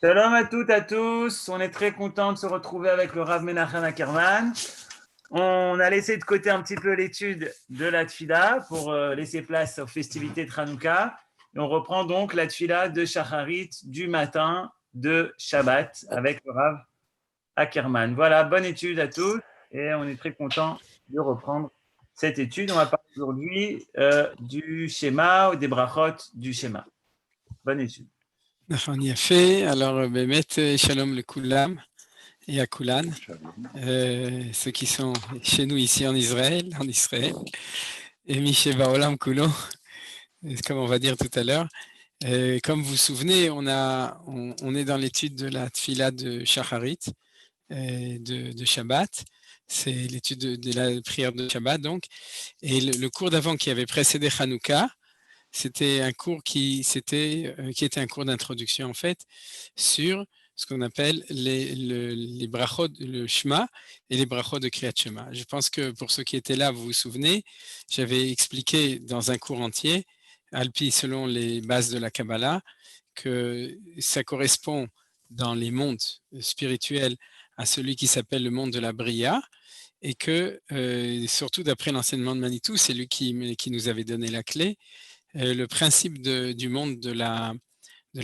Shalom à toutes, à tous. On est très content de se retrouver avec le Rav Menachem Ackerman. On a laissé de côté un petit peu l'étude de la Tfila pour laisser place aux festivités de Hanouka. Et on reprend donc la Tfila de Shacharit du matin de Shabbat avec le Rav Ackerman. Voilà, bonne étude à tous et on est très content de reprendre cette étude. On va parler aujourd'hui du schéma ou des brachot du schéma. Bonne étude. On y a fait. Alors, Bémet, Shalom le Koulam et à Koulan, ceux qui sont chez nous ici en Israël, et Miché Baolam Koulon, comme on va dire tout à l'heure. Comme vous vous souvenez, on est dans l'étude de la Tfila de Shacharit, de Shabbat. C'est l'étude de la prière de Shabbat, donc. Et le cours d'avant qui avait précédé Hanouka, c'était un cours qui était un cours d'introduction en fait sur ce qu'on appelle les brachot, le Shema et les brachot de Kriyat Shema. Je pense que pour ceux qui étaient là, vous vous souvenez, j'avais expliqué dans un cours entier, Alpi selon les bases de la Kabbalah, que ça correspond dans les mondes spirituels à celui qui s'appelle le monde de la Bria, et que surtout d'après l'enseignement de Manitou, c'est lui qui nous avait donné la clé. Le principe du monde de la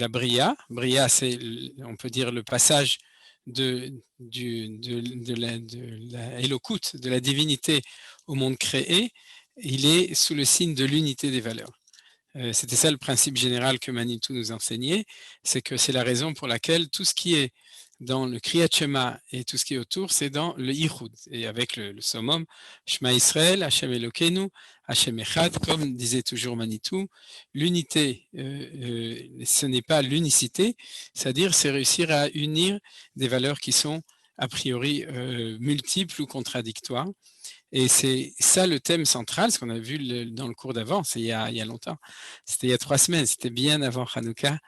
Bria. Bria, c'est, on peut dire, le passage de la Elokut, de la divinité au monde créé. Il est sous le signe de l'unité des valeurs. C'était ça le principe général que Manitou nous enseignait, c'est que c'est la raison pour laquelle tout ce qui est dans le Kriyat Shema et tout ce qui est autour, c'est dans le Yichud, et avec le summum, Shema Israël, Hashem Elokeinu, Hashem Echad, comme disait toujours Manitou, l'unité, ce n'est pas l'unicité, c'est-à-dire c'est réussir à unir des valeurs qui sont a priori multiples ou contradictoires. Et c'est ça le thème central, ce qu'on a vu dans le cours d'avant, c'est il y a longtemps. C'était il y a 3 semaines, c'était bien avant Hanouka.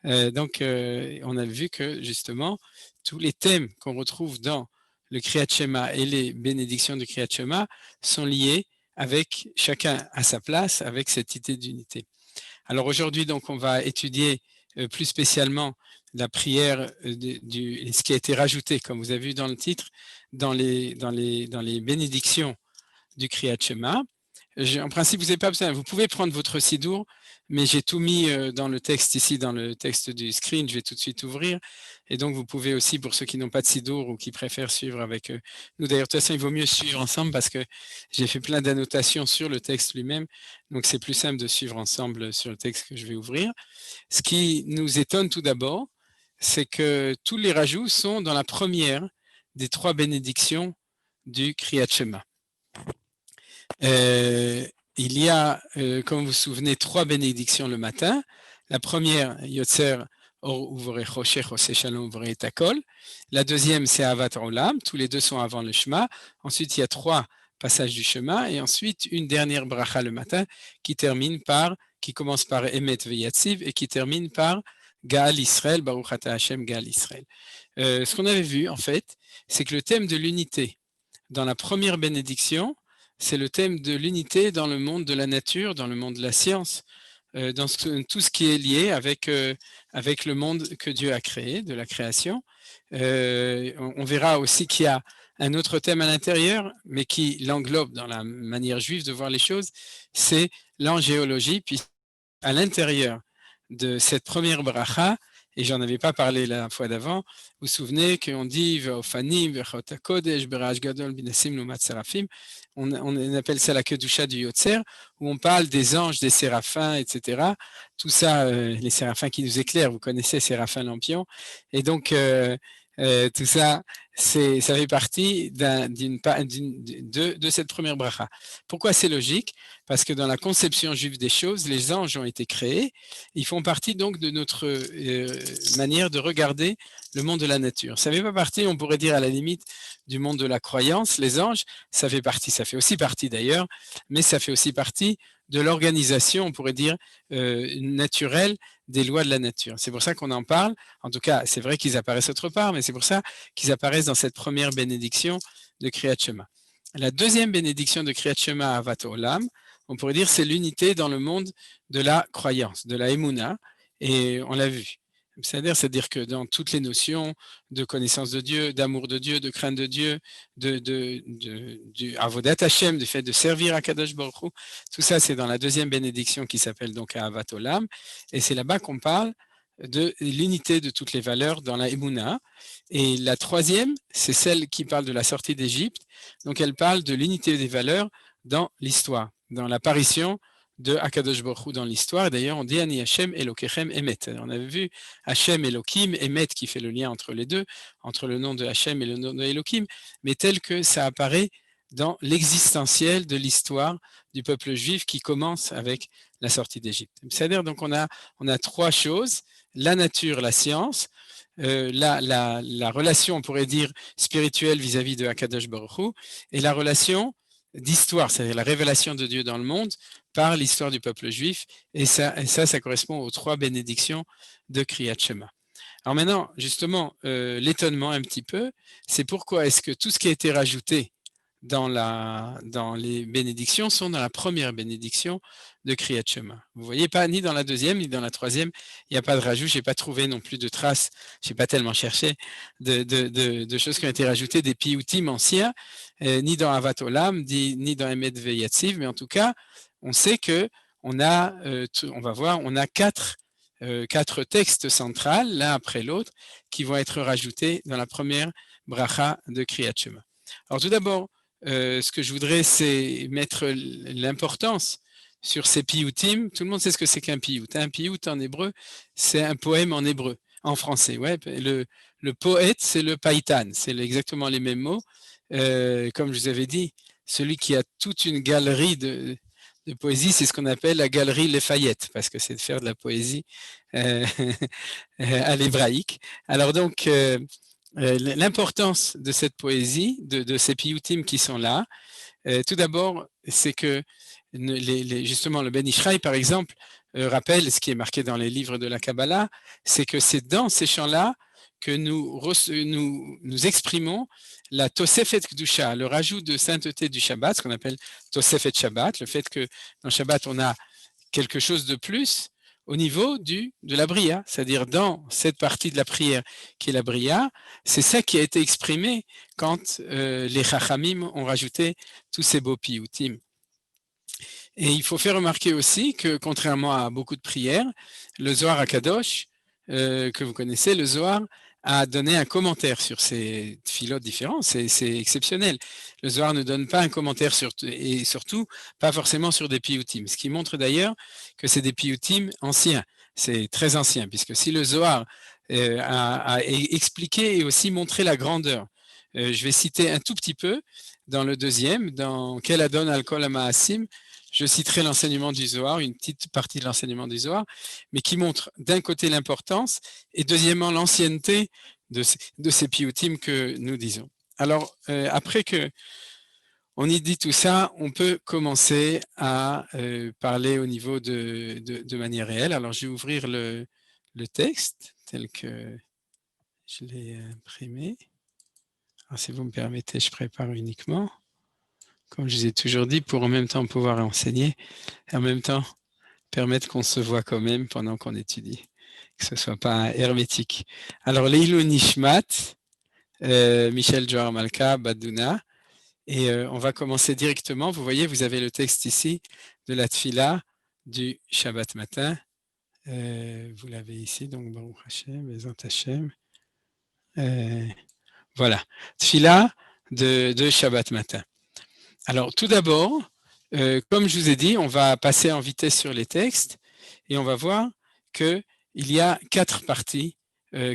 Donc, on a vu que justement, tous les thèmes qu'on retrouve dans le Kriyat Shema et les bénédictions du Kriyat Shema sont liés avec chacun à sa place, avec cette idée d'unité. Alors aujourd'hui, donc, on va étudier plus spécialement la prière, ce qui a été rajouté, comme vous avez vu dans le titre, dans les bénédictions du Kriyat Shema. En principe, vous n'avez pas besoin, vous pouvez prendre votre Sidour, mais j'ai tout mis dans le texte ici, dans le texte du screen, je vais tout de suite ouvrir. Et donc, vous pouvez aussi, pour ceux qui n'ont pas de Sidour ou qui préfèrent suivre avec nous, d'ailleurs, de toute façon, il vaut mieux suivre ensemble parce que j'ai fait plein d'annotations sur le texte lui-même. Donc, c'est plus simple de suivre ensemble sur le texte que je vais ouvrir. Ce qui nous étonne tout d'abord, c'est que tous les rajouts sont dans la première des 3 bénédictions du Kriyat Shema. Il y a, comme vous vous souvenez, 3 bénédictions le matin. La première, Yotzer Or Uvorech Roshech Ose Shalom Uvorech Takol. La deuxième, c'est Avat Olam. Tous les 2 sont avant le Shema. Ensuite, il y a 3 passages du Shema. Et ensuite, une dernière bracha le matin qui commence par Emet Veyatziv et qui termine par Gaal Israël, Baruch Ata Hashem Gaal Israël. Ce qu'on avait vu, en fait, c'est que le thème de l'unité dans la première bénédiction, c'est le thème de l'unité dans le monde de la nature, dans le monde de la science, dans tout ce qui est lié avec le monde que Dieu a créé, de la création. On verra aussi qu'il y a un autre thème à l'intérieur, mais qui l'englobe dans la manière juive de voir les choses, c'est l'angéologie, puis à l'intérieur de cette première bracha, et j'en avais pas parlé la fois d'avant, vous vous souvenez qu'on dit on appelle ça la kedusha du Yotzer, où on parle des anges, des séraphins, etc. Tout ça, les séraphins qui nous éclairent, vous connaissez Séraphin Lampion, et donc tout ça, ça fait partie de cette première bracha. Pourquoi c'est logique? Parce que dans la conception juive des choses, les anges ont été créés, ils font partie donc de notre manière de regarder le monde de la nature. Ça ne fait pas partie, on pourrait dire à la limite, du monde de la croyance. Les anges, ça fait aussi partie d'ailleurs, mais ça fait aussi partie de l'organisation, on pourrait dire, naturelle des lois de la nature. C'est pour ça qu'on en parle. En tout cas, c'est vrai qu'ils apparaissent autre part, mais c'est pour ça qu'ils apparaissent dans cette première bénédiction de Kriyat Shema. La deuxième bénédiction de Kriyat Shema Avat Olam, on pourrait dire c'est l'unité dans le monde de la croyance, de la Emouna, et on l'a vu. C'est-à-dire que dans toutes les notions de connaissance de Dieu, d'amour de Dieu, de crainte de Dieu, du Avodat Hashem, du fait de servir à Kadosh Baruch Hu, tout ça c'est dans la deuxième bénédiction qui s'appelle donc Ahavat Olam, et c'est là-bas qu'on parle de l'unité de toutes les valeurs dans la Emouna. Et la troisième, c'est celle qui parle de la sortie d'Égypte, donc elle parle de l'unité des valeurs dans l'histoire, dans l'apparition de Akadosh Baruch Hu dans l'histoire. D'ailleurs, on dit Ani Hashem Elokechem Emet. On avait vu Hashem Elokim, Emet qui fait le lien entre les deux, entre le nom de Hashem et le nom de Elokim, mais tel que ça apparaît dans l'existentiel de l'histoire du peuple juif qui commence avec la sortie d'Égypte. C'est-à-dire, donc, on a trois choses, la nature, la science, la relation, on pourrait dire, spirituelle vis-à-vis de Akadosh Baruch Hu, et la relation d'histoire, c'est-à-dire la révélation de Dieu dans le monde par l'histoire du peuple juif, et ça correspond aux trois bénédictions de Kriyat Shema. Alors maintenant, justement, l'étonnement un petit peu, c'est pourquoi est-ce que tout ce qui a été rajouté dans les bénédictions sont dans la première bénédiction de Kriyat Shema. Vous voyez pas, ni dans la deuxième, ni dans la troisième, il n'y a pas de rajout, je n'ai pas trouvé non plus de traces, je n'ai pas tellement cherché de choses qui ont été rajoutées, des piyutim anciens, ni dans Avat Olam, ni dans Emet Veyatziv, mais en tout cas, on sait que on a quatre textes centrales, l'un après l'autre, qui vont être rajoutés dans la première bracha de Kriyat Shema. Alors tout d'abord, ce que je voudrais, c'est mettre l'importance sur ces piyutim. Tout le monde sait ce que c'est qu'un piyut. Un piyut en hébreu, c'est un poème en hébreu, en français. Ouais. Le poète, c'est le païtan, c'est exactement les mêmes mots. Comme je vous avais dit, celui qui a toute une galerie de poésie, c'est ce qu'on appelle la galerie Lafayette, parce que c'est de faire de la poésie à l'hébraïque. Alors donc, l'importance de cette poésie, de ces piyutim qui sont là, tout d'abord, c'est que justement le Ben Ishraï, par exemple, rappelle ce qui est marqué dans les livres de la Kabbalah, c'est que c'est dans ces chants-là que nous exprimons la Tosefet Kedusha, le rajout de sainteté du Shabbat, ce qu'on appelle Tosefet Shabbat, le fait que dans Shabbat, on a quelque chose de plus au niveau de la Bria, c'est-à-dire dans cette partie de la prière qui est la Bria, c'est ça qui a été exprimé quand les Chachamim ont rajouté tous ces beaux piyutim. Et il faut faire remarquer aussi que, contrairement à beaucoup de prières, le Zohar HaKadosh, que vous connaissez, le Zohar a donné un commentaire sur ces tfilotes différents, c'est exceptionnel. Le Zohar ne donne pas un commentaire et surtout pas forcément sur des piyutim, ce qui montre d'ailleurs que c'est des piyutim anciens, c'est très ancien, puisque si le Zohar a expliqué et aussi montré la grandeur, je vais citer un tout petit peu dans le deuxième, dans Kel Adon al Kol HaMa'asim, je citerai l'enseignement du Zohar, une petite partie de l'enseignement du Zohar, mais qui montre d'un côté l'importance et deuxièmement l'ancienneté de ces piyutim que nous disons. Alors, après que on y dit tout ça, on peut commencer à parler au niveau de manière réelle. Alors, je vais ouvrir le texte tel que je l'ai imprimé. Alors, si vous me permettez, je prépare uniquement. Comme je vous ai toujours dit, pour en même temps pouvoir enseigner, et en même temps permettre qu'on se voit quand même pendant qu'on étudie, que ce ne soit pas hermétique. Alors, Leilou Nishmat, Michel Johar Malka, Badouna, et on va commencer directement. Vous voyez, vous avez le texte ici de la Tfila du Shabbat matin. Vous l'avez ici, donc Baruch Hashem, Bezant Hashem. Voilà, Tfila de Shabbat matin. Alors, tout d'abord, comme je vous ai dit, on va passer en vitesse sur les textes et on va voir qu'il y a quatre parties,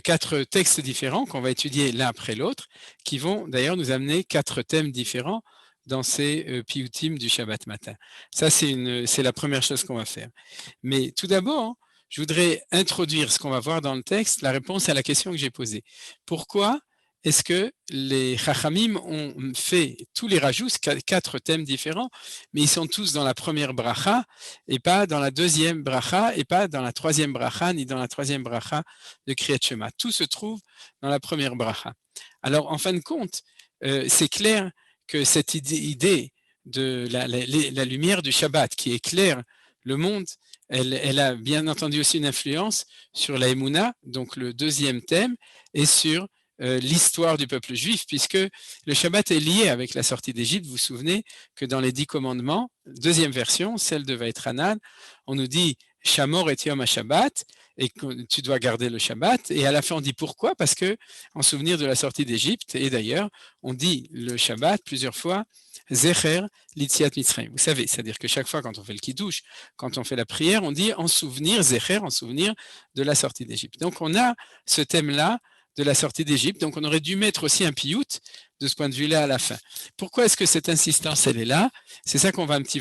quatre textes différents qu'on va étudier l'un après l'autre, qui vont d'ailleurs nous amener quatre thèmes différents dans ces piyutim du Shabbat matin. Ça, c'est la première chose qu'on va faire. Mais tout d'abord, je voudrais introduire ce qu'on va voir dans le texte, la réponse à la question que j'ai posée. Pourquoi est-ce que les Chachamim ont fait tous les rajouts, quatre thèmes différents, mais ils sont tous dans la première bracha et pas dans la deuxième bracha et pas dans la troisième bracha ni dans la troisième bracha de Kriyat Shema. Tout se trouve dans la première bracha. Alors, en fin de compte, c'est clair que cette idée de la lumière du Shabbat qui éclaire le monde, elle a bien entendu aussi une influence sur la Emouna, donc le deuxième thème, et sur l'histoire du peuple juif, puisque le Shabbat est lié avec la sortie d'Égypte. Vous vous souvenez que dans les 10 commandements, deuxième version, celle de Vaïtranan, on nous dit « Shamor et Yom HaShabbat » et que tu dois garder le Shabbat. Et à la fin, on dit pourquoi? Parce que en souvenir de la sortie d'Égypte, et d'ailleurs, on dit le Shabbat plusieurs fois, Zecher l'Itziat Mitzrayim. Vous savez, c'est-à-dire que chaque fois quand on fait le Kiddush, quand on fait la prière, on dit en souvenir, Zecher, en souvenir de la sortie d'Égypte. Donc on a ce thème-là de la sortie d'Égypte. Donc on aurait dû mettre aussi un piout de ce point de vue-là à la fin. Pourquoi est-ce que cette insistance, elle est là? C'est ça qu'on va un petit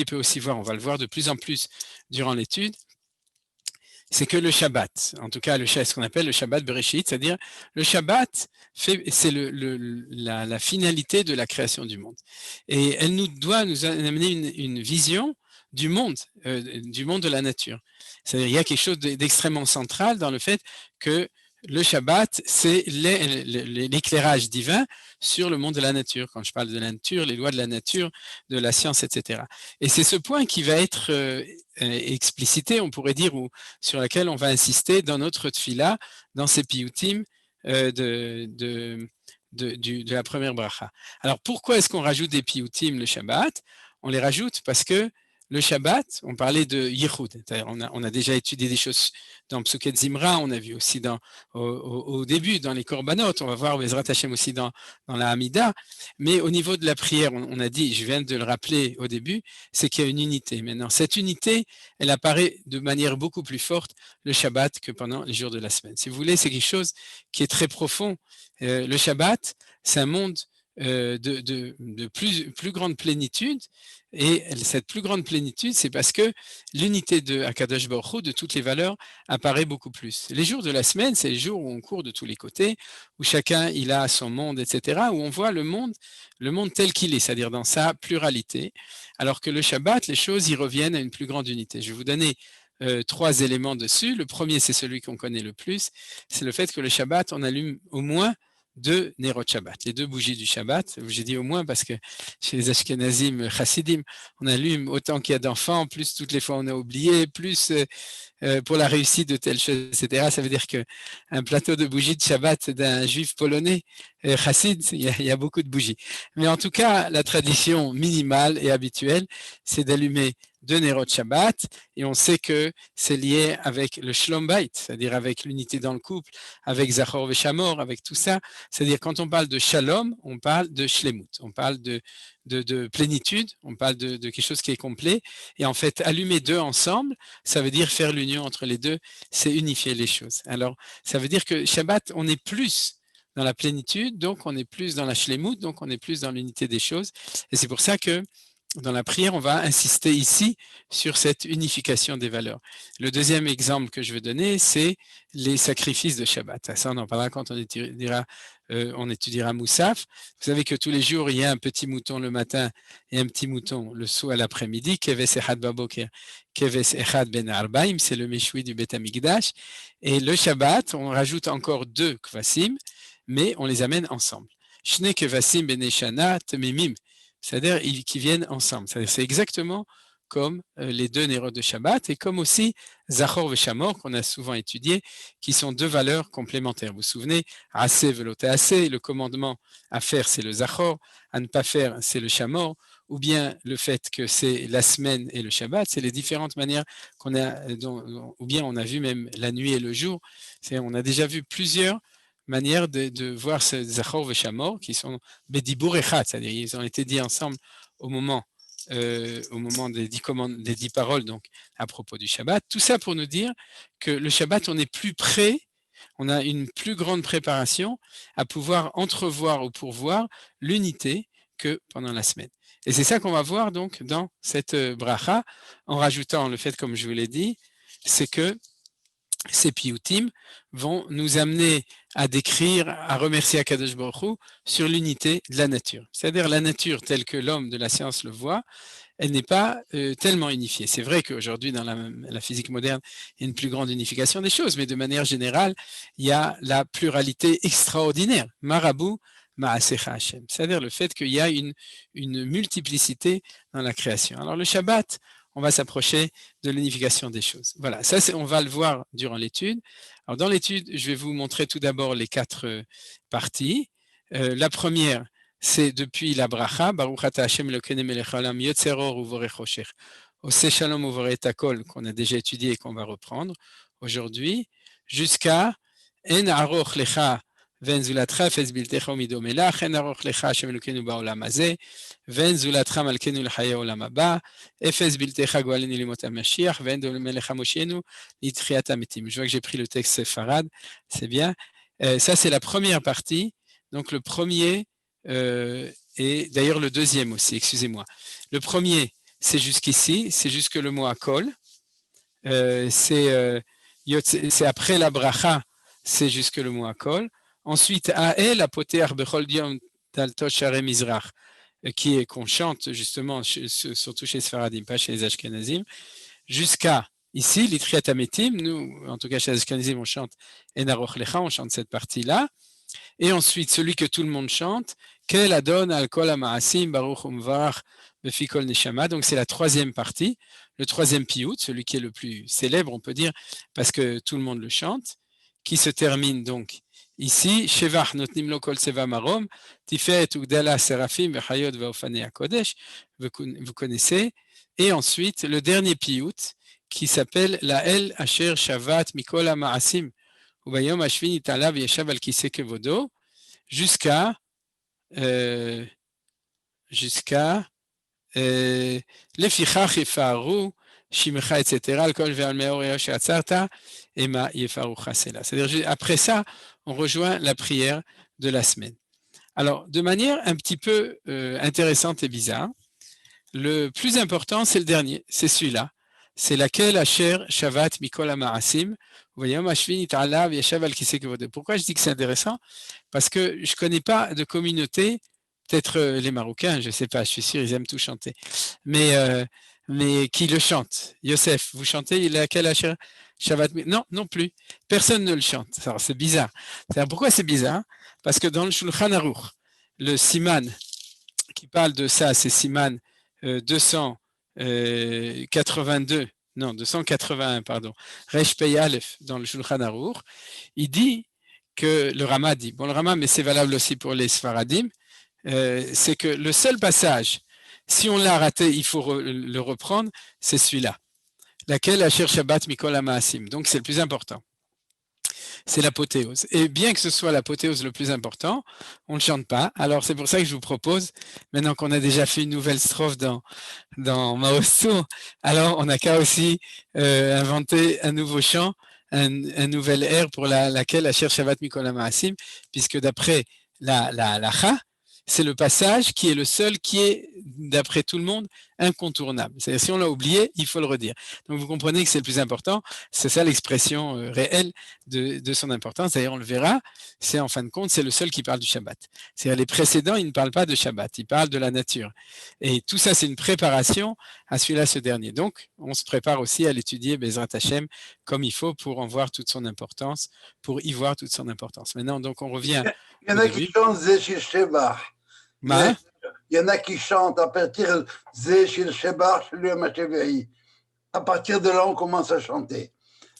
peu aussi voir, on va le voir de plus en plus durant l'étude. C'est que le Shabbat, en tout cas ce qu'on appelle le Shabbat Bereshit, c'est-à-dire le Shabbat, c'est la finalité de la création du monde. Et elle doit nous amener une vision du monde de la nature. C'est-à-dire il y a quelque chose d'extrêmement central dans le fait que le Shabbat, c'est l'éclairage divin sur le monde de la nature. Quand je parle de la nature, les lois de la nature, de la science, etc. Et c'est ce point qui va être explicité, on pourrait dire, ou sur laquelle on va insister dans notre tfila, dans ces piyutim de la première bracha. Alors, pourquoi est-ce qu'on rajoute des piyutim le Shabbat? On les rajoute parce que le Shabbat, on parlait de Yichud. On a déjà étudié des choses dans Psuket Zimra, on a vu aussi au début dans les Korbanot, on va voir Bezrat Hashem aussi dans la Hamida. Mais au niveau de la prière, on a dit, je viens de le rappeler au début, c'est qu'il y a une unité. Maintenant, cette unité, elle apparaît de manière beaucoup plus forte le Shabbat que pendant les jours de la semaine. Si vous voulez, c'est quelque chose qui est très profond. Le Shabbat, c'est un monde de plus grande plénitude, et cette plus grande plénitude, c'est parce que l'unité de Akadosh Baruch Hu, de toutes les valeurs, apparaît beaucoup plus. Les jours de la semaine, c'est les jours où on court de tous les côtés, où chacun il a son monde, etc., où on voit le monde tel qu'il est, c'est-à-dire dans sa pluralité, alors que le Shabbat, les choses y reviennent à une plus grande unité. Je vais vous donner 3 éléments dessus. Le premier, c'est celui qu'on connaît le plus, c'est le fait que le Shabbat, on allume au moins 2 Nerot Shabbat, les 2 bougies du Shabbat. J'ai dit au moins parce que chez les Ashkenazim Chassidim, on allume autant qu'il y a d'enfants, plus toutes les fois on a oublié, plus pour la réussite de telle chose, etc. Ça veut dire qu'un plateau de bougies de Shabbat d'un juif polonais, chassid, il y a beaucoup de bougies. Mais en tout cas, la tradition minimale et habituelle, c'est d'allumer 2 Nerot Shabbat, et on sait que c'est lié avec le Shlom Bayit, c'est-à-dire avec l'unité dans le couple, avec Zachor Veshamor, avec tout ça. C'est-à-dire quand on parle de Shalom, on parle de Shlemut, on parle de plénitude, on parle de quelque chose qui est complet. Et en fait, allumer 2 ensemble, ça veut dire faire l'union entre les 2, c'est unifier les choses. Alors, ça veut dire que Shabbat, on est plus dans la plénitude, donc on est plus dans la Shlemut, donc on est plus dans l'unité des choses. Et c'est pour ça que dans la prière, on va insister ici sur cette unification des valeurs. Le deuxième exemple que je veux donner, c'est les sacrifices de Shabbat. Ça, on en parlera quand on étudiera Moussaf. Vous savez que tous les jours, il y a un petit mouton le matin et un petit mouton le soir à l'après-midi. Keves Echad Baboker, Keves Echad Ben Arbaim, c'est le Meshoui du Bet Amikdash. Et le Shabbat, on rajoute encore 2 kvasim, mais on les amène ensemble. Shne Kevasim Ben Eshana Temimim. C'est-à-dire qui viennent ensemble. C'est exactement comme les 2 Nerot de Shabbat, et comme aussi Zachor Veshamor, qu'on a souvent étudié, qui sont 2 valeurs complémentaires. Vous vous souvenez, Assez velote assez, le commandement à faire, c'est le Zachor, à ne pas faire, c'est le Shamor, ou bien le fait que c'est la semaine et le Shabbat, c'est les différentes manières qu'on a, ou bien on a vu même la nuit et le jour. On a déjà vu plusieurs manière de voir ce Zachor Veshamor qui sont Bedibur Echad, c'est-à-dire ils ont été dits ensemble au moment des 10 paroles, donc à propos du Shabbat. Tout ça pour nous dire que le Shabbat, on est plus près, on a une plus grande préparation à pouvoir entrevoir ou pourvoir l'unité que pendant la semaine. Et c'est ça qu'on va voir donc dans cette bracha, en rajoutant le fait, comme je vous l'ai dit, c'est que ces piyutim vont nous amener à décrire, à remercier Akadosh Baruch Hu sur l'unité de la nature. C'est-à-dire la nature telle que l'homme de la science le voit, elle n'est pas tellement unifiée. C'est vrai qu'aujourd'hui, dans la physique moderne, il y a une plus grande unification des choses, mais de manière générale, il y a la pluralité extraordinaire. Marabout, Ma'asecha Hashem. C'est-à-dire le fait qu'il y a une multiplicité dans la création. Alors le Shabbat, on va s'approcher de l'unification des choses. Voilà, ça on va le voir durant l'étude. Alors dans l'étude, je vais vous montrer tout d'abord les 4 parties. La première, c'est depuis la bracha, Baruch ata Hashem Elokeinu melech haolam yotzer or uvorech choshech, oseh shalom uvorech hakol, qu'on a déjà étudié et qu'on va reprendre aujourd'hui, jusqu'à En aroch lecha ואין זולתך אפס בלתך ומידו מלך, אין ארוך לך השם אלוקינו בעולם הזה, ואין זולתך מלכנו לחיי העולם הבא, אפס בלתך גואלני לימות המשיח, ואין דומה לך מושיענו לתחיית המתים. Je vois que j'ai pris le texte séfarade, c'est bien. Ça, c'est la première partie. Donc, le premier, et d'ailleurs le deuxième aussi, excusez-moi. Le premier, c'est jusqu'ici, c'est jusque le mot akol. C'est après la bracha, c'est jusque le mot akol. Ensuite, Ael, apoteach bechol diom dalto share mizrach, qui est qu'on chante justement, surtout chez Sfaradim, pas chez les Ashkenazim, jusqu'à ici, l'Itriat Ametim, nous, en tout cas chez les Ashkenazim, on chante En aroch lecha, on chante cette partie-là. Et ensuite, celui que tout le monde chante, Kel adon al kol ha'ma'asim baruch umvarach befi kol neshama. Donc c'est la troisième partie, le troisième piout, celui qui est le plus célèbre, on peut dire, parce que tout le monde le chante, qui se termine donc ici, Shevach notnim lo kol seva marom, tiferet ugdala serafim vechayot ve'ofanei hakodesh, vous connaissez. Et ensuite, le dernier piout, qui s'appelle la El Asher Shavat Mikol HaMa'asim, Ubayom Hashvini Talav Yeshav Al Kiseh Kevodo, jusqu'à Lefichach Yefaru, Shimecha, etc. Al-Kol Ve'al Meor Yosh Atzarta, Ema Yefaru Chasela. C'est-à-dire, après ça, on rejoint la prière de la semaine. Alors, de manière un petit peu intéressante et bizarre, le plus important, c'est le dernier, c'est celui-là. C'est laquelle Asher Shavat Mikol HaMa'asim, Vayom Hashvini Ta'alav Yeshav Al Kiseh Kevodo. Pourquoi je dis que c'est intéressant? Parce que je ne connais pas de communauté, peut-être les Marocains, je ne sais pas, je suis sûr, ils aiment tout chanter, mais qui le chantent. Yosef, vous chantez laquelle Asher Shavat? Non, non plus. Personne ne le chante. Alors, c'est bizarre. Pourquoi c'est bizarre? Parce que dans le Shulchan Aruch, le Siman qui parle de ça, c'est Siman 281, pardon, Resh Pei Aleph, dans le Shulchan Aruch, il dit que le Rama dit, bon le Rama, mais c'est valable aussi pour les Sfaradim, c'est que le seul passage, si on l'a raté, il faut le reprendre, c'est celui-là. Laquelle Asher Shabbat Mikol HaMa'asim. Donc c'est le plus important. C'est l'apothéose. Et bien que ce soit l'apothéose le plus important, on ne chante pas. Alors c'est pour ça que je vous propose, maintenant qu'on a déjà fait une nouvelle strophe dans Maosu, alors on n'a qu'à aussi inventer un nouveau chant, un nouvel air pour laquelle Asher Shabbat Mikol HaMa'asim, puisque d'après la Cha, c'est le passage qui est le seul qui est, d'après tout le monde, incontournable. C'est-à-dire, si on l'a oublié, il faut le redire. Donc, vous comprenez que c'est le plus important. C'est ça l'expression réelle de son importance. D'ailleurs, on le verra. C'est, en fin de compte, c'est le seul qui parle du Shabbat. C'est-à-dire, les précédents, ils ne parlent pas de Shabbat. Ils parlent de la nature. Et tout ça, c'est une préparation à celui-là, ce dernier. Donc, on se prépare aussi à l'étudier, Bezrat Hashem, comme il faut pour en voir toute son importance, pour y voir toute son importance. Maintenant, donc, on revient. Il y en a qui chantent Zeshil Shebach. Il y en a qui chantent à partir de Zeshil Shebach, à partir de là, on commence à chanter.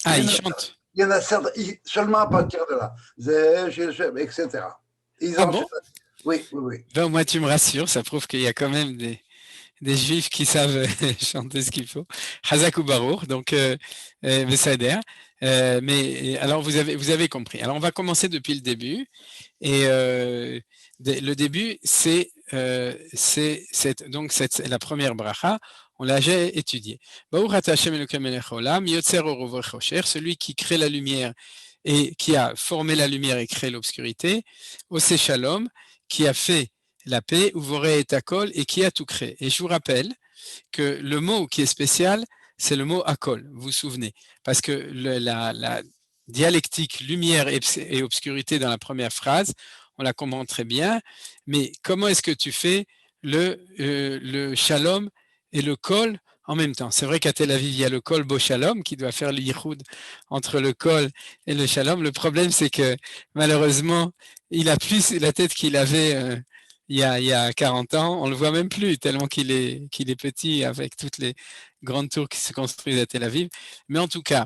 Ah, ils chantent. Il y en a certains, seulement à partir de là, Zeshil Shebach, etc. Ils bon? Oui, oui, oui. Ben, moi, tu me rassures, ça prouve qu'il y a quand même des juifs qui savent chanter ce qu'il faut. Hazak ou Baruch, donc Besader. Mais alors vous avez compris. Alors on va commencer depuis le début. Et le début, c'est la première bracha. On l'a déjà étudié. Celui qui crée la lumière et qui a formé la lumière et créé l'obscurité. Oseh Shalom, qui a fait la paix, Uvoreh et Akol, et qui a tout créé. Et je vous rappelle que le mot qui est spécial, c'est le mot Akol, vous vous souvenez, parce que la dialectique lumière et obscurité dans la première phrase, on la comprend très bien, mais comment est-ce que tu fais le Shalom et le Kol en même temps? C'est vrai qu'à Tel Aviv, il y a le Kol Bo Shalom qui doit faire le yichud entre le Kol et le Shalom. Le problème, c'est que malheureusement, il a plus la tête qu'il avait il y a 40 ans, on ne le voit même plus, tellement qu'il est petit avec toutes les grandes tours qui se construisent à Tel Aviv. Mais en tout cas,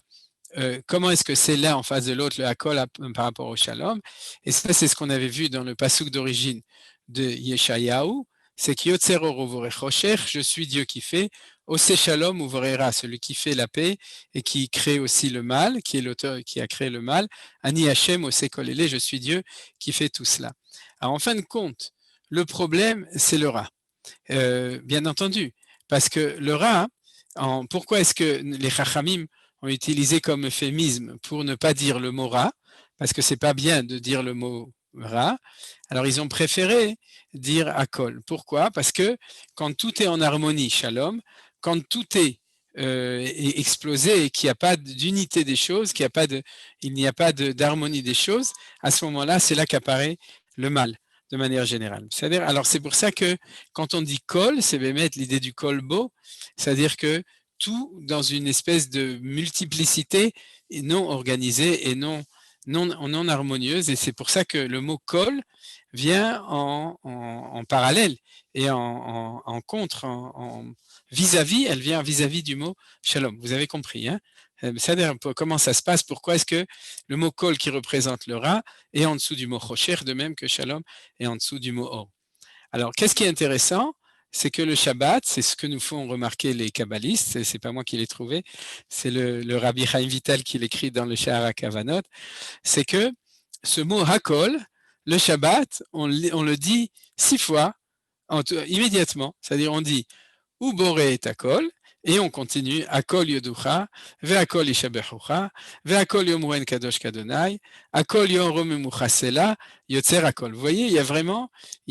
comment est-ce que c'est l'un en face de l'autre, le Hakol par rapport au Shalom? Et ça, c'est ce qu'on avait vu dans le passouk d'origine de Yeshayahu, c'est qu'Yotzer Or Uvorech, je suis Dieu qui fait, Ose Shalom Uvorera, celui qui fait la paix et qui crée aussi le mal, qui est l'auteur qui a créé le mal, Ani Hashem Ose Kolele, je suis Dieu qui fait tout cela. Alors en fin de compte, le problème, c'est le Ra. Bien entendu, parce que le Ra, pourquoi est-ce que les Chachamim ont utilisé comme euphémisme pour ne pas dire le mot Ra, parce que c'est pas bien de dire le mot Ra, alors ils ont préféré dire Hakol. Pourquoi? Parce que quand tout est en harmonie, Shalom, quand tout est explosé et qu'il n'y a pas d'unité des choses, il n'y a pas d'harmonie des choses, à ce moment-là, c'est là qu'apparaît le mal, de manière générale. C'est-à-dire, alors c'est pour ça que quand on dit kol, c'est mettre l'idée du kolbo, c'est-à-dire que tout dans une espèce de multiplicité non organisée et non harmonieuse, et c'est pour ça que le mot kol vient en parallèle et en contre, vis-à-vis, elle vient vis-à-vis du mot shalom. Vous avez compris, hein? C'est-à-dire comment ça se passe, pourquoi est-ce que le mot kol qui représente le ra est en dessous du mot chosher, de même que shalom est en dessous du mot or. Alors, qu'est-ce qui est intéressant? C'est que le Shabbat, c'est ce que nous font remarquer les kabbalistes, c'est pas moi qui l'ai trouvé, c'est le Rabbi Chaim Vital qui l'écrit dans le Sha'ar HaKavanot, c'est que ce mot Hakol, le Shabbat, on le dit 6 fois immédiatement, c'est-à-dire on dit Uboré et Hakol, et on continue Hakol Yoducha, Ve'Hakol Yishabechucha, Ve'Hakol Yomren Kadosh Kadonai, Hakol Yom Romemucha Sela, Yotzer Hakol. Vous voyez, il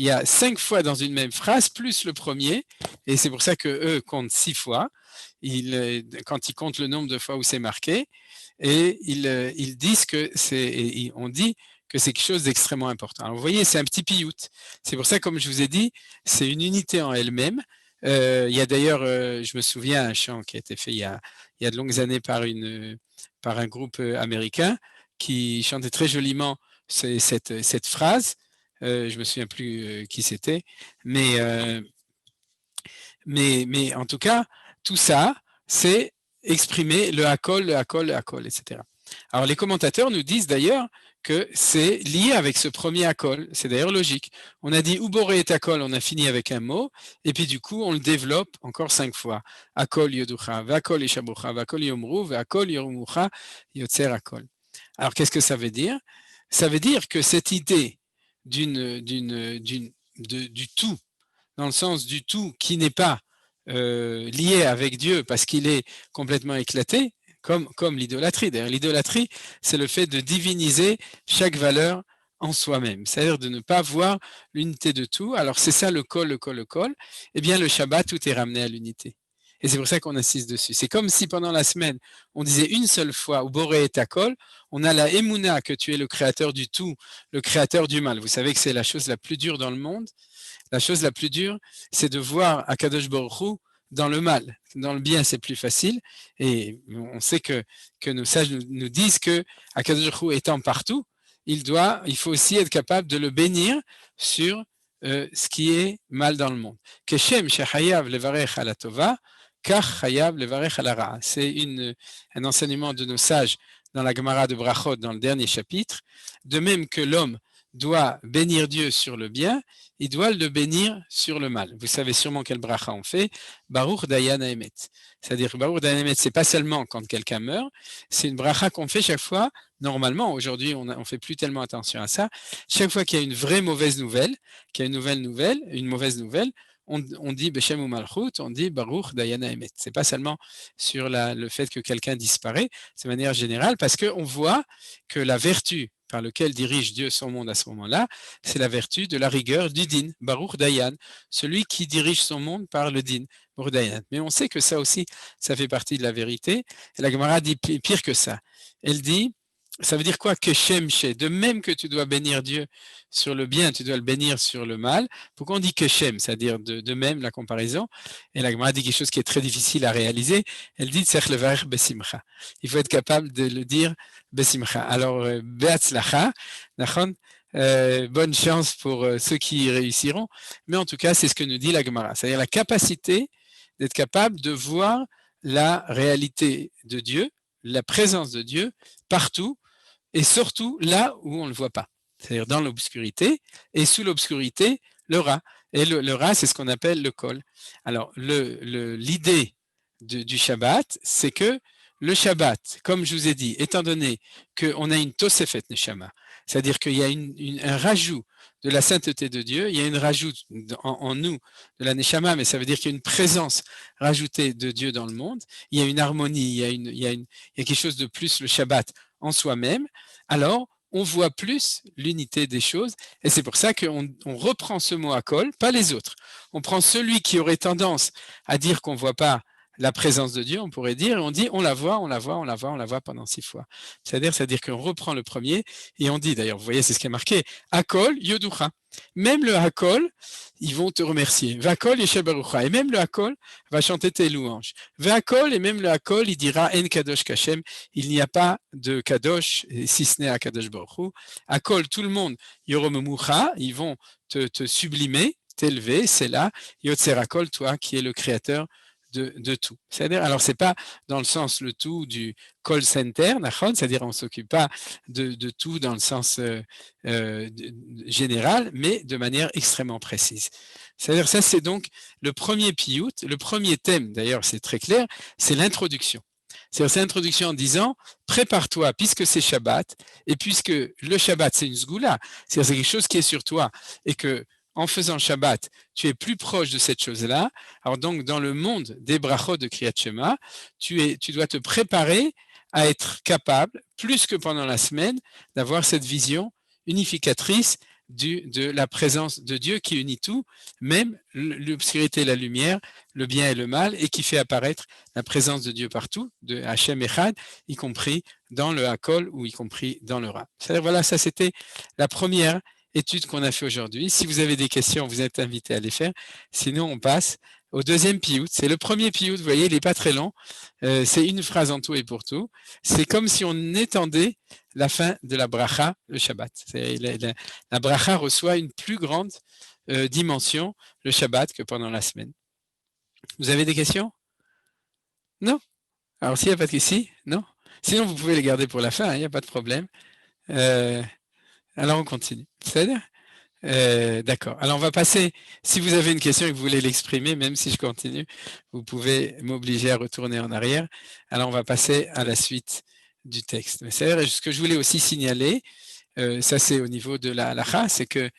y a 5 fois dans une même phrase, plus le premier, et c'est pour ça que eux comptent 6 fois, quand ils comptent le nombre de fois où c'est marqué, et ils disent que on dit que c'est quelque chose d'extrêmement important. Alors vous voyez, c'est un petit piout. C'est pour ça, comme je vous ai dit, c'est une unité en elle-même. Il y a d'ailleurs, je me souviens, un chant qui a été fait il y a de longues années par un groupe américain qui chantait très joliment cette phrase. Je me souviens plus qui c'était, mais en tout cas, tout ça, c'est exprimer le hakol, etc. Alors les commentateurs nous disent d'ailleurs que c'est lié avec ce premier hakol, c'est d'ailleurs logique. On a dit uboré et hakol, on a fini avec un mot, et puis du coup on le développe encore 5 fois. Hakol yoducha, v'hakol yishabucha, v'hakol yomru, v'hakol yorumucha, yotzer hakol. Alors qu'est-ce que ça veut dire? Ça veut dire que cette idée du tout, dans le sens du tout qui n'est pas lié avec Dieu parce qu'il est complètement éclaté, comme l'idolâtrie. D'ailleurs, l'idolâtrie, c'est le fait de diviniser chaque valeur en soi-même, c'est-à-dire de ne pas voir l'unité de tout. Alors c'est ça le kol. Eh bien le Shabbat, tout est ramené à l'unité. Et c'est pour ça qu'on insiste dessus. C'est comme si pendant la semaine, on disait une seule fois, Uboré et Hakol, on a la Emouna, que tu es le créateur du tout, le créateur du mal. Vous savez que c'est la chose la plus dure dans le monde. La chose la plus dure, c'est de voir Akadosh Baruch Hu dans le mal. Dans le bien, c'est plus facile. Et on sait que nos sages nous disent que Akadosh Baruch Hu étant partout, il faut aussi être capable de le bénir sur ce qui est mal dans le monde. Keshem shechayav levarech ala tova, kach chayav levarech ala ra'a. C'est un enseignement de nos sages dans la Gemara de Brachot, dans le dernier chapitre. De même que l'homme doit bénir Dieu sur le bien, il doit le bénir sur le mal. Vous savez sûrement quel bracha on fait, Baruch Dayan Haemet. C'est-à-dire que Baruch Dayan Haemet, c'est pas seulement quand quelqu'un meurt, c'est une bracha qu'on fait chaque fois. Normalement, aujourd'hui, on fait plus tellement attention à ça. Chaque fois qu'il y a une vraie mauvaise nouvelle, une mauvaise nouvelle, on dit Beshem ou Malchut, on dit Baruch Dayan Haemet. C'est pas seulement sur le fait que quelqu'un disparaît, c'est de manière générale, parce qu'on voit que la vertu par lequel dirige Dieu son monde à ce moment-là, c'est la vertu de la rigueur du din, Baruch Dayan, celui qui dirige son monde par le din, Baruch Dayan. Mais on sait que ça aussi, ça fait partie de la vérité. Et la Gemara dit pire que ça. Elle dit, ça veut dire quoi? Que Shemche, de même que tu dois bénir Dieu sur le bien, tu dois le bénir sur le mal. Pourquoi on dit que Shem, c'est-à-dire de même la comparaison? Et la Gemara dit quelque chose qui est très difficile à réaliser. Elle dit Tzech levarech besimcha. Il faut être capable de le dire besimcha. Alors, beatzlacha, nachon, bonne chance pour ceux qui y réussiront. Mais en tout cas, c'est ce que nous dit la Gemara. C'est-à-dire la capacité d'être capable de voir la réalité de Dieu, la présence de Dieu partout et surtout là où on ne le voit pas. C'est-à-dire dans l'obscurité et sous l'obscurité, le Ra. Et le Ra, c'est ce qu'on appelle le Kol. Alors, l'idée du Shabbat, c'est que le Shabbat, comme je vous ai dit, étant donné qu'on a une Tosefet Neshama, c'est-à-dire qu'il y a un rajout de la sainteté de Dieu, il y a une rajout en nous de la Neshama, mais ça veut dire qu'il y a une présence rajoutée de Dieu dans le monde, il y a une harmonie, il y a quelque chose de plus, le Shabbat, en soi-même, alors on voit plus l'unité des choses, et c'est pour ça qu'on reprend ce mot Hakol, pas les autres. On prend celui qui aurait tendance à dire qu'on ne voit pas la présence de Dieu, on pourrait dire, et on dit on la voit pendant 6 fois. C'est-à-dire qu'on reprend le premier, et on dit, d'ailleurs, vous voyez, c'est ce qui est marqué, Hakol Yoducha. Même le Hakol, ils vont te remercier. Vakol Yeshel Barucha. Et même le Hakol va chanter tes louanges. Vakol, et même le Hakol, il dira En Kadosh Kashem. Il n'y a pas de Kadosh, si ce n'est à Kadosh Baruch Hu. Hakol, tout le monde, Yoromemucha, ils vont te sublimer, t'élever, c'est là. Yotzer Hakol, toi qui es le créateur de tout. C'est-à-dire, alors c'est pas dans le sens le tout du call center, c'est-à-dire on s'occupe pas de tout dans le sens général, mais de manière extrêmement précise. C'est-à-dire ça, c'est donc le premier piyut, le premier thème, d'ailleurs c'est très clair, c'est l'introduction. C'est l'introduction en disant, prépare-toi, puisque c'est Shabbat, et puisque le Shabbat c'est une sgoula, c'est quelque chose qui est sur toi, et que en faisant Shabbat, tu es plus proche de cette chose-là. Alors donc, dans le monde des brachot de Kriyat Shema, tu dois te préparer à être capable, plus que pendant la semaine, d'avoir cette vision unificatrice de la présence de Dieu qui unit tout, même l'obscurité et la lumière, le bien et le mal, et qui fait apparaître la présence de Dieu partout, de Hachem Echad, y compris dans le Hakol ou y compris dans le Ra. C'est-à-dire, voilà, ça c'était la première étude qu'on a fait aujourd'hui. Si vous avez des questions, vous êtes invités à les faire. Sinon, on passe au deuxième piyut. C'est le premier piyut, vous voyez, il n'est pas très long. C'est une phrase en tout et pour tout. C'est comme si on étendait la fin de la bracha, le Shabbat. La bracha reçoit une plus grande dimension, le Shabbat, que pendant la semaine. Vous avez des questions? Non? Alors, s'il n'y a pas de questions, non? Sinon, vous pouvez les garder pour la fin, il n'y a pas de problème. Alors, on continue. C'est-à-dire d'accord. Alors, on va passer, si vous avez une question et que vous voulez l'exprimer, même si je continue, vous pouvez m'obliger à retourner en arrière. Alors, on va passer à la suite du texte. Mais c'est ce que je voulais aussi signaler, ça c'est au niveau de la halacha, c'est que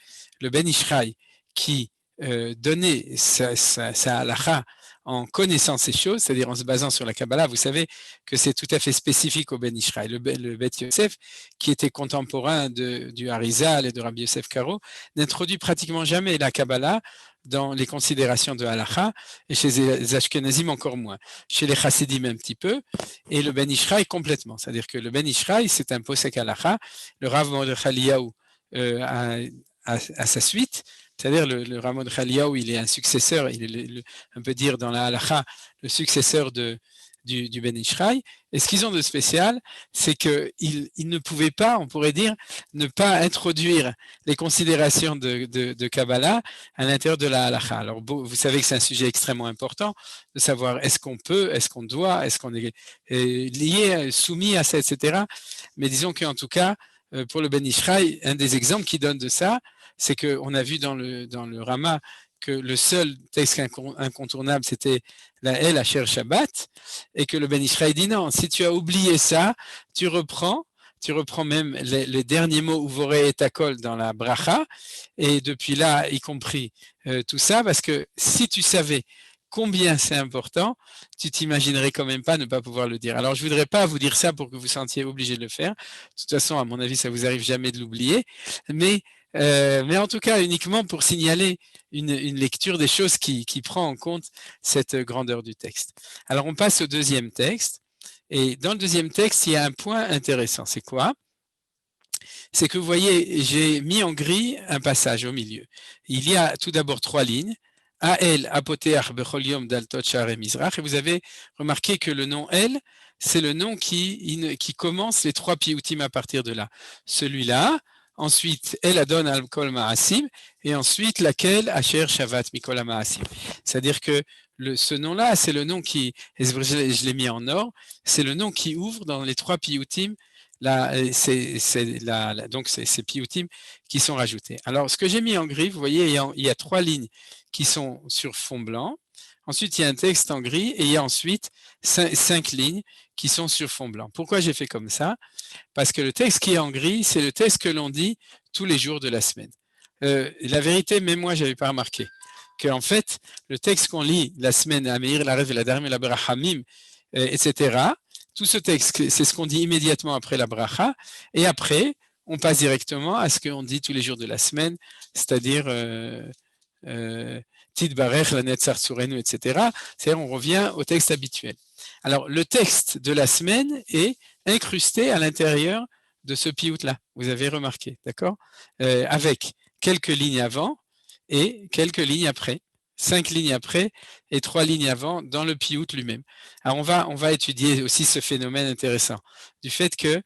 le Ben Ishraï qui donnait sa halacha en connaissant ces choses, c'est-à-dire en se basant sur la Kabbalah, vous savez que c'est tout à fait spécifique au Ben Ishraï. Le Bet Yosef, qui était contemporain du Harizal et de Rabbi Yosef Karo, n'introduit pratiquement jamais la Kabbalah dans les considérations de halacha, et chez les Ashkenazim encore moins, chez les Chassidim un petit peu, et le Ben Ishraï complètement. C'est-à-dire que le Ben Ishraï, c'est un posek halacha, le Rav Mordechai Eliyahu à sa suite, c'est-à-dire le Rav Mordechai Eliyahu, il est un successeur, il est on peut dire dans la halacha, le successeur du Ben Ishraï. Et ce qu'ils ont de spécial, c'est qu'ils ne pouvaient pas, on pourrait dire, ne pas introduire les considérations de Kabbalah à l'intérieur de la halacha. Alors, vous savez que c'est un sujet extrêmement important de savoir est-ce qu'on peut, est-ce qu'on doit, est-ce qu'on est lié, soumis à ça, etc. Mais disons qu'en tout cas, pour le Ben Ishraï, un des exemples qui donne de ça, c'est qu'on a vu dans le Rama que le seul texte incontournable, c'était la El Asher Shabbat, et que le Ben Ishraï dit non, si tu as oublié ça, tu reprends même les derniers mots Uvorei et Hakol dans la bracha, et depuis là, y compris tout ça, parce que si tu savais combien c'est important, tu t'imaginerais quand même pas ne pas pouvoir le dire. Alors, je voudrais pas vous dire ça pour que vous sentiez obligé de le faire. De toute façon, à mon avis, ça vous arrive jamais de l'oublier, mais en tout cas, uniquement pour signaler une lecture des choses qui prend en compte cette grandeur du texte. Alors, on passe au deuxième texte. Et dans le deuxième texte, il y a un point intéressant. C'est quoi? C'est que vous voyez, j'ai mis en gris un passage au milieu. Il y a tout d'abord 3 lignes. A-El, Apoteach, Bechol Yom, Daltot, Sha'arei Mizrach. Et vous avez remarqué que le nom El, c'est le nom qui commence les 3 piyutim à partir de là. Celui-là, ensuite El Adon al Kol Ma'asim, et ensuite laquelle Asher Shavat Mikol Ma'asim. C'est-à-dire que ce nom-là, c'est le nom qui, et je l'ai mis en or, c'est le nom qui ouvre dans les 3 piyutim, donc c'est ces piyutim qui sont rajoutés. Alors, ce que j'ai mis en gris, vous voyez, il y a 3 lignes qui sont sur fond blanc. Ensuite, il y a un texte en gris et il y a ensuite 5 lignes qui sont sur fond blanc. Pourquoi j'ai fait comme ça? Parce que le texte qui est en gris, c'est le texte que l'on dit tous les jours de la semaine. La vérité, même moi, je n'avais pas remarqué qu'en fait, le texte qu'on lit la semaine, Ameir, la Rev, la Darim, la Brahamim, etc., tout ce texte, c'est ce qu'on dit immédiatement après la Bracha, et après, on passe directement à ce qu'on dit tous les jours de la semaine, c'est-à-dire Tidbarech, la Netzar Tsurenu, etc. C'est-à-dire, on revient au texte habituel. Alors, le texte de la semaine est incrusté à l'intérieur de ce piyut-là, vous avez remarqué, d'accord, avec quelques lignes avant et quelques lignes après, 5 lignes après et 3 lignes avant dans le piyut lui-même. Alors, on va étudier aussi ce phénomène intéressant du fait que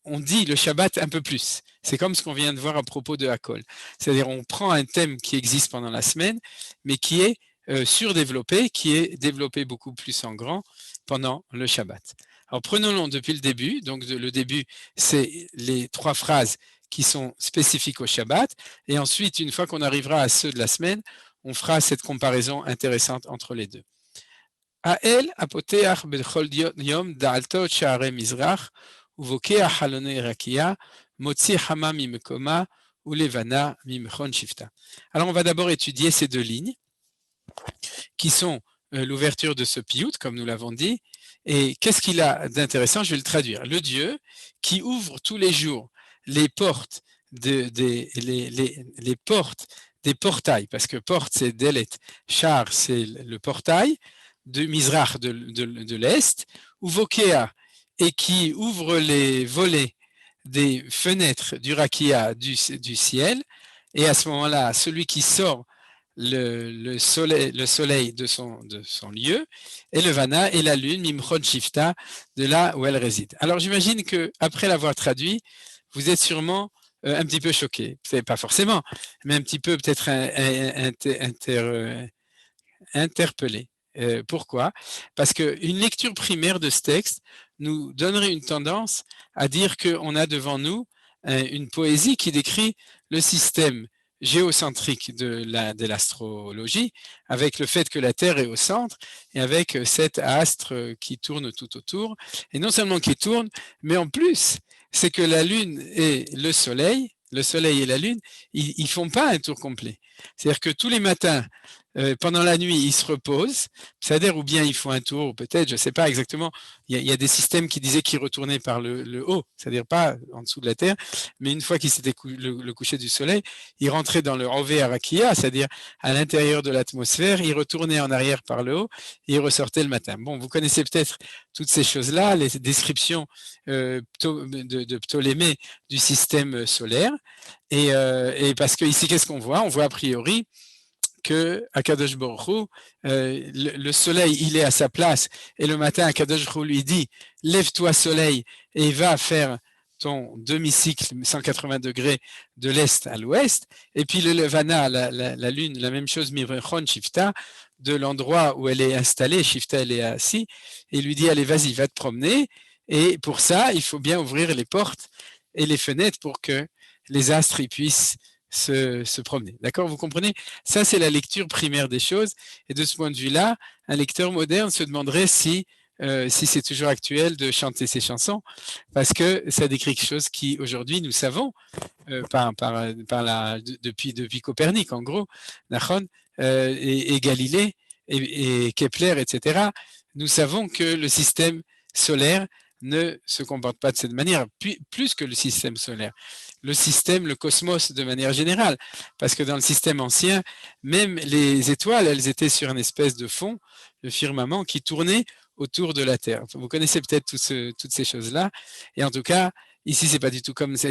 on dit le Shabbat un peu plus. C'est comme ce qu'on vient de voir à propos de Hakol. C'est-à-dire, on prend un thème qui existe pendant la semaine, mais qui est surdéveloppé, qui est développé beaucoup plus en grand pendant le Shabbat. Alors, prenons-le depuis le début. Donc, le début, c'est les 3 phrases qui sont spécifiques au Shabbat. Et ensuite, une fois qu'on arrivera à ceux de la semaine, on fera cette comparaison intéressante entre les deux. Ha'el apoteach bechol yom da'altot sha'arei mizrach uvokea halonei rakia motzi hama mimekoma ulevana mimechon shifta. Alors, on va d'abord étudier ces 2 lignes qui sont l'ouverture de ce piyut, comme nous l'avons dit. Et qu'est-ce qu'il a d'intéressant? Je vais le traduire. Le Dieu qui ouvre tous les jours les portes les portes des portails, parce que porte c'est Delet, char c'est le portail, de Mizrach de l'Est, ou Vokea, et qui ouvre les volets des fenêtres du Rakia du ciel, et à ce moment-là, celui qui sort le soleil de son lieu, et le Vana et la lune, Mimchon Shifta, de là où elle réside. Alors j'imagine qu'après l'avoir traduit, vous êtes sûrement un petit peu choqué. C'est pas forcément, mais un petit peu peut-être interpellé. Pourquoi? Parce qu'une lecture primaire de ce texte nous donnerait une tendance à dire qu'on a devant nous une poésie qui décrit le système géocentrique de l'astrologie, avec le fait que la Terre est au centre et avec cet astre qui tourne tout autour. Et non seulement qui tourne, mais en plus, c'est que la Lune et le Soleil et la Lune, ils ne font pas un tour complet. C'est-à-dire que tous les matins, pendant la nuit, ils se reposent, c'est-à-dire ou bien ils font un tour, peut-être, je ne sais pas exactement, il y a des systèmes qui disaient qu'ils retournaient par le haut, c'est-à-dire pas en dessous de la Terre, mais une fois qu'ils s'étaient le coucher du soleil, ils rentraient dans le Rové Arakia, c'est-à-dire à l'intérieur de l'atmosphère, ils retournaient en arrière par le haut et ils ressortaient le matin. Bon, vous connaissez peut-être toutes ces choses-là, les descriptions de Ptolémée du système solaire, et parce que ici, qu'est-ce qu'on voit? On voit a priori que Akadosh Baruch Hu, le soleil, il est à sa place, et le matin, Akadosh Baruch Hu lui dit, lève-toi soleil, et va faire ton demi-cycle 180 degrés de l'est à l'ouest, et puis le Levana, la lune, la même chose, Mirechon Shifta, de l'endroit où elle est installée, Shifta, elle est assise, et lui dit, allez, vas-y, va te promener, et pour ça, il faut bien ouvrir les portes et les fenêtres pour que les astres y puissent se promener. D'accord? Vous comprenez? Ça, c'est la lecture primaire des choses. Et de ce point de vue-là, un lecteur moderne se demanderait si c'est toujours actuel de chanter ces chansons, parce que ça décrit quelque chose qui, aujourd'hui, nous savons, depuis Copernic, en gros, Nachon, et Galilée, et Kepler, etc., nous savons que le système solaire ne se comporte pas de cette manière, plus que le système solaire. Le système, le cosmos de manière générale, parce que dans le système ancien, même les étoiles, elles étaient sur une espèce de fond, le firmament, qui tournait autour de la Terre. Vous connaissez peut-être toutes ces choses-là, et en tout cas, ici, c'est pas du tout comme ça.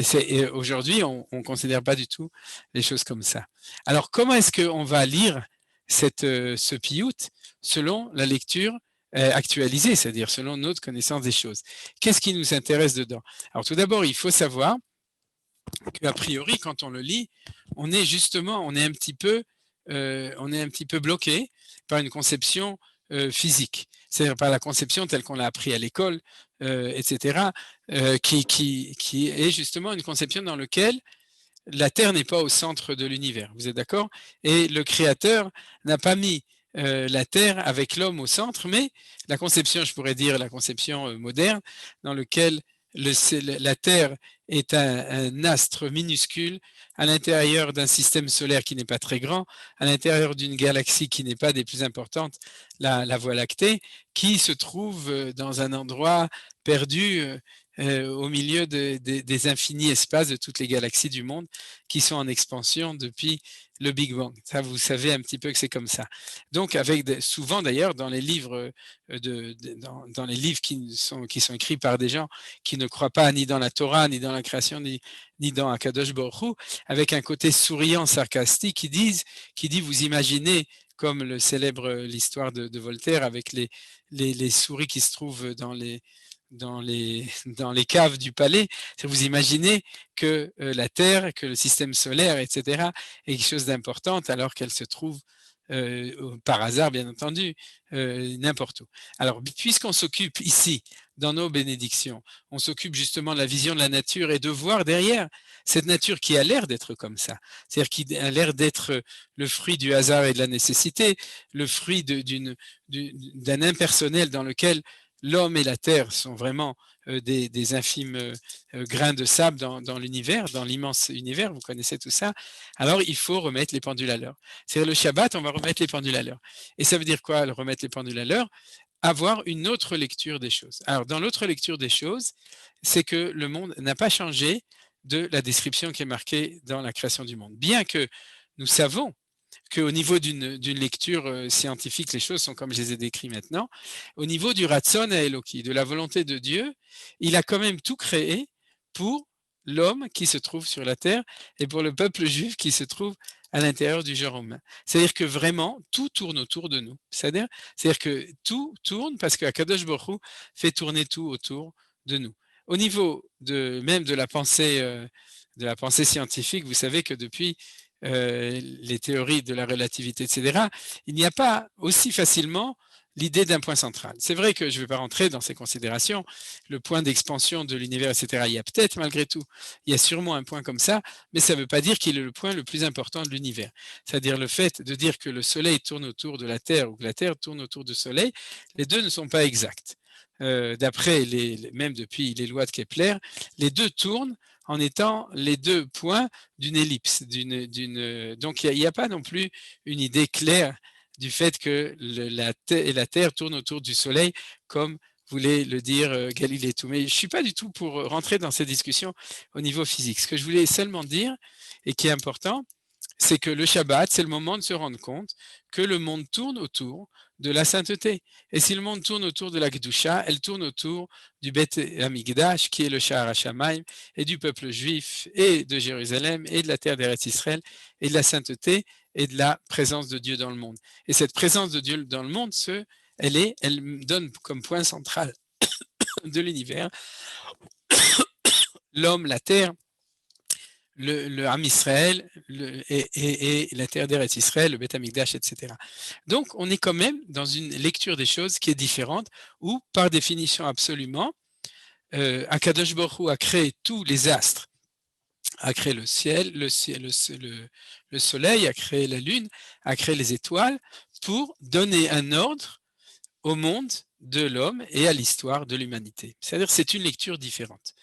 Aujourd'hui, on considère pas du tout les choses comme ça. Alors, comment est-ce qu'on va lire ce piyut selon la lecture actualisée, c'est-à-dire selon notre connaissance des choses? Qu'est-ce qui nous intéresse dedans? Alors, tout d'abord, il faut savoir qu'a priori, quand on le lit, on est un petit peu bloqué par une conception physique, c'est-à-dire par la conception telle qu'on l'a appris à l'école, etc., qui est justement une conception dans laquelle la Terre n'est pas au centre de l'univers. Vous êtes d'accord? Et le Créateur n'a pas mis la Terre avec l'homme au centre, mais la conception, je pourrais dire la conception moderne, dans laquelle la Terre est un astre minuscule à l'intérieur d'un système solaire qui n'est pas très grand, à l'intérieur d'une galaxie qui n'est pas des plus importantes, la Voie lactée, qui se trouve dans un endroit perdu au milieu des infinis espaces de toutes les galaxies du monde qui sont en expansion depuis le Big Bang. Ça, vous savez un petit peu que c'est comme ça. Donc, souvent d'ailleurs dans les livres, dans les livres qui sont écrits par des gens qui ne croient pas ni dans la Torah, ni dans la création, ni dans Akadosh Baruch Hu, avec un côté souriant, sarcastique, qui dit, vous imaginez, comme le célèbre l'histoire de Voltaire avec les souris qui se trouvent dans les caves du palais, vous imaginez que la Terre, que le système solaire, etc., est quelque chose d'important alors qu'elle se trouve par hasard, bien entendu, n'importe où. Alors, puisqu'on s'occupe ici, dans nos bénédictions, on s'occupe justement de la vision de la nature et de voir derrière cette nature qui a l'air d'être comme ça, c'est-à-dire qui a l'air d'être le fruit du hasard et de la nécessité, le fruit d'un impersonnel dans lequel l'homme et la terre sont vraiment des infimes grains de sable dans l'univers, dans l'immense univers, vous connaissez tout ça. Alors, il faut remettre les pendules à l'heure. C'est-à-dire le Shabbat, on va remettre les pendules à l'heure. Et ça veut dire quoi, remettre les pendules à l'heure? Avoir une autre lecture des choses. Alors, dans l'autre lecture des choses, c'est que le monde n'a pas changé de la description qui est marquée dans la création du monde. Bien que nous savons qu'au niveau d'une lecture scientifique, les choses sont comme je les ai décrites maintenant. Au niveau du Ratson à Eloki, de la volonté de Dieu, il a quand même tout créé pour l'homme qui se trouve sur la terre et pour le peuple juif qui se trouve à l'intérieur du genre humain. C'est-à-dire que vraiment, tout tourne autour de nous. C'est-à-dire que tout tourne parce qu'Akadosh Baruch Hu fait tourner tout autour de nous. Au niveau même de la pensée scientifique, vous savez que depuis les théories de la relativité, etc., il n'y a pas aussi facilement l'idée d'un point central. C'est vrai que je ne vais pas rentrer dans ces considérations, le point d'expansion de l'univers, etc., il y a peut-être malgré tout, il y a sûrement un point comme ça, mais ça ne veut pas dire qu'il est le point le plus important de l'univers. C'est-à-dire le fait de dire que le Soleil tourne autour de la Terre ou que la Terre tourne autour du Soleil, les deux ne sont pas exacts. D'après, même depuis les lois de Kepler, les deux tournent en étant les deux points d'une ellipse. Donc, il n'y a pas non plus une idée claire du fait que la Terre tourne autour du Soleil, comme voulait le dire Galilée. Mais je ne suis pas du tout pour rentrer dans ces discussions au niveau physique. Ce que je voulais seulement dire, et qui est important, c'est que le Shabbat, c'est le moment de se rendre compte que le monde tourne autour de la sainteté. Et si le monde tourne autour de la Kedusha, elle tourne autour du Beth Hamikdash, qui est le Shahar HaShamayim, et du peuple juif, et de Jérusalem, et de la terre d'Eretz Israël, et de la sainteté, et de la présence de Dieu dans le monde. Et cette présence de Dieu dans le monde, elle donne comme point central de l'univers l'homme, la terre, le Ham Israël et la terre d'Eretz Israël, le Beth Hamikdash, etc. Donc, on est quand même dans une lecture des choses qui est différente, où, par définition absolument, Akadosh Baruch Hu a créé tous les astres, a créé le ciel, le soleil, a créé la lune, a créé les étoiles, pour donner un ordre au monde de l'homme et à l'histoire de l'humanité. C'est-à-dire c'est une lecture différente.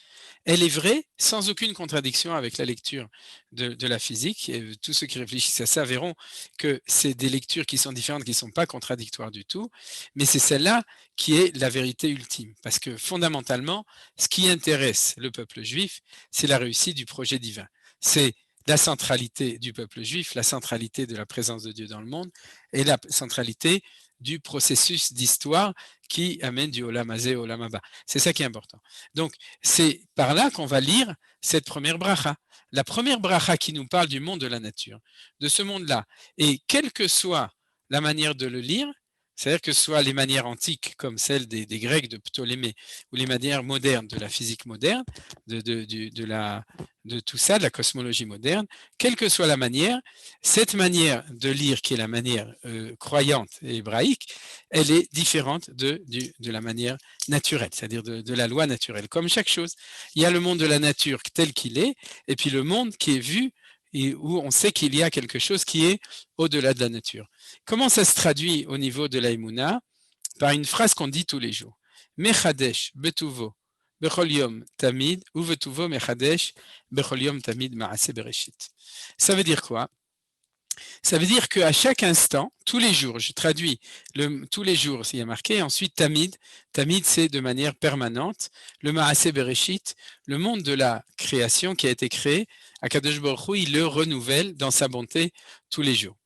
Elle est vraie sans aucune contradiction avec la lecture de la physique. Et tous ceux qui réfléchissent à ça verront que c'est des lectures qui sont différentes, qui ne sont pas contradictoires du tout, mais c'est celle-là qui est la vérité ultime. Parce que fondamentalement, ce qui intéresse le peuple juif, c'est la réussite du projet divin. C'est la centralité du peuple juif, la centralité de la présence de Dieu dans le monde et la centralité du processus d'histoire qui amène du Olam Hazé au Olam Haba. C'est ça qui est important. Donc, c'est par là qu'on va lire cette première bracha. La première bracha qui nous parle du monde de la nature, de ce monde-là. Et quelle que soit la manière de le lire, C'est-à-dire que ce soit les manières antiques comme celles des Grecs de Ptolémée ou les manières modernes de la physique moderne, de tout ça, de la cosmologie moderne, quelle que soit la manière, cette manière de lire qui est la manière croyante et hébraïque, elle est différente de la manière naturelle, c'est-à-dire de la loi naturelle. Comme chaque chose, il y a le monde de la nature tel qu'il est et puis le monde qui est vu et où on sait qu'il y a quelque chose qui est au-delà de la nature. Comment ça se traduit au niveau de l'Aïmouna? Par une phrase qu'on dit tous les jours. Mechadesh betuvo bechol yom tamid ou betuvo mechadesh bechol yom tamid ma'aseh bereshit. Ça veut dire quoi? Ça veut dire qu'à chaque instant, tous les jours, je traduis tous les jours, s'il y a marqué, ensuite tamid, tamid c'est de manière permanente, le ma'aseh bereshit, le monde de la création qui a été créé, Akadosh Baruch Hu, il le renouvelle dans sa bonté tous les jours.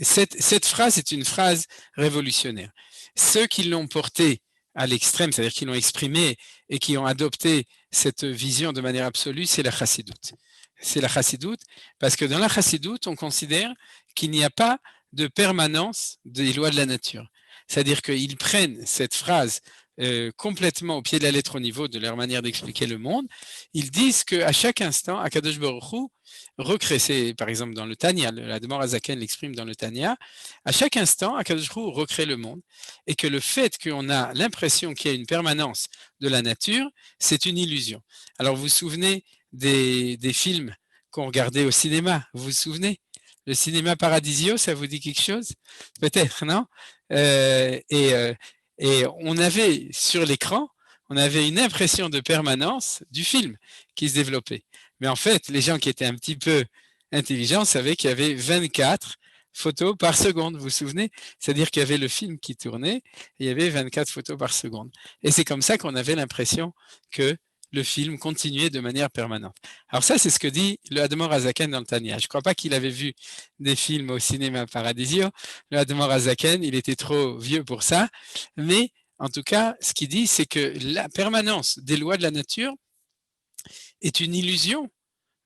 Cette phrase est une phrase révolutionnaire. Ceux qui l'ont portée à l'extrême, c'est-à-dire qui l'ont exprimée et qui ont adopté cette vision de manière absolue, c'est la chassidoute. C'est la chassidoute parce que dans la chassidoute, on considère qu'il n'y a pas de permanence des lois de la nature. C'est-à-dire qu'ils prennent cette phrase complètement au pied de la lettre au niveau de leur manière d'expliquer le monde. Ils disent qu'à chaque instant, Akadosh Baruch Hu recrée, c'est par exemple dans le Tanya, l'Admor Azaken l'exprime dans le Tanya, à chaque instant, Akadosh Baruch Hu recrée le monde et que le fait qu'on a l'impression qu'il y a une permanence de la nature, c'est une illusion. Alors vous vous souvenez des films qu'on regardait au cinéma, vous vous souvenez? Le cinéma Paradisio, ça vous dit quelque chose? Peut-être, non? Et on avait sur l'écran, on avait une impression de permanence du film qui se développait. Mais en fait, les gens qui étaient un petit peu intelligents savaient qu'il y avait 24 photos par seconde, vous vous souvenez? C'est-à-dire qu'il y avait le film qui tournait et il y avait 24 photos par seconde. Et c'est comme ça qu'on avait l'impression que le film continuait de manière permanente. Alors ça, c'est ce que dit le Admor Azaken dans le Tanya. Je ne crois pas qu'il avait vu des films au cinéma Paradisio. Le Admor Azaken, il était trop vieux pour ça. Mais en tout cas, ce qu'il dit, c'est que la permanence des lois de la nature est une illusion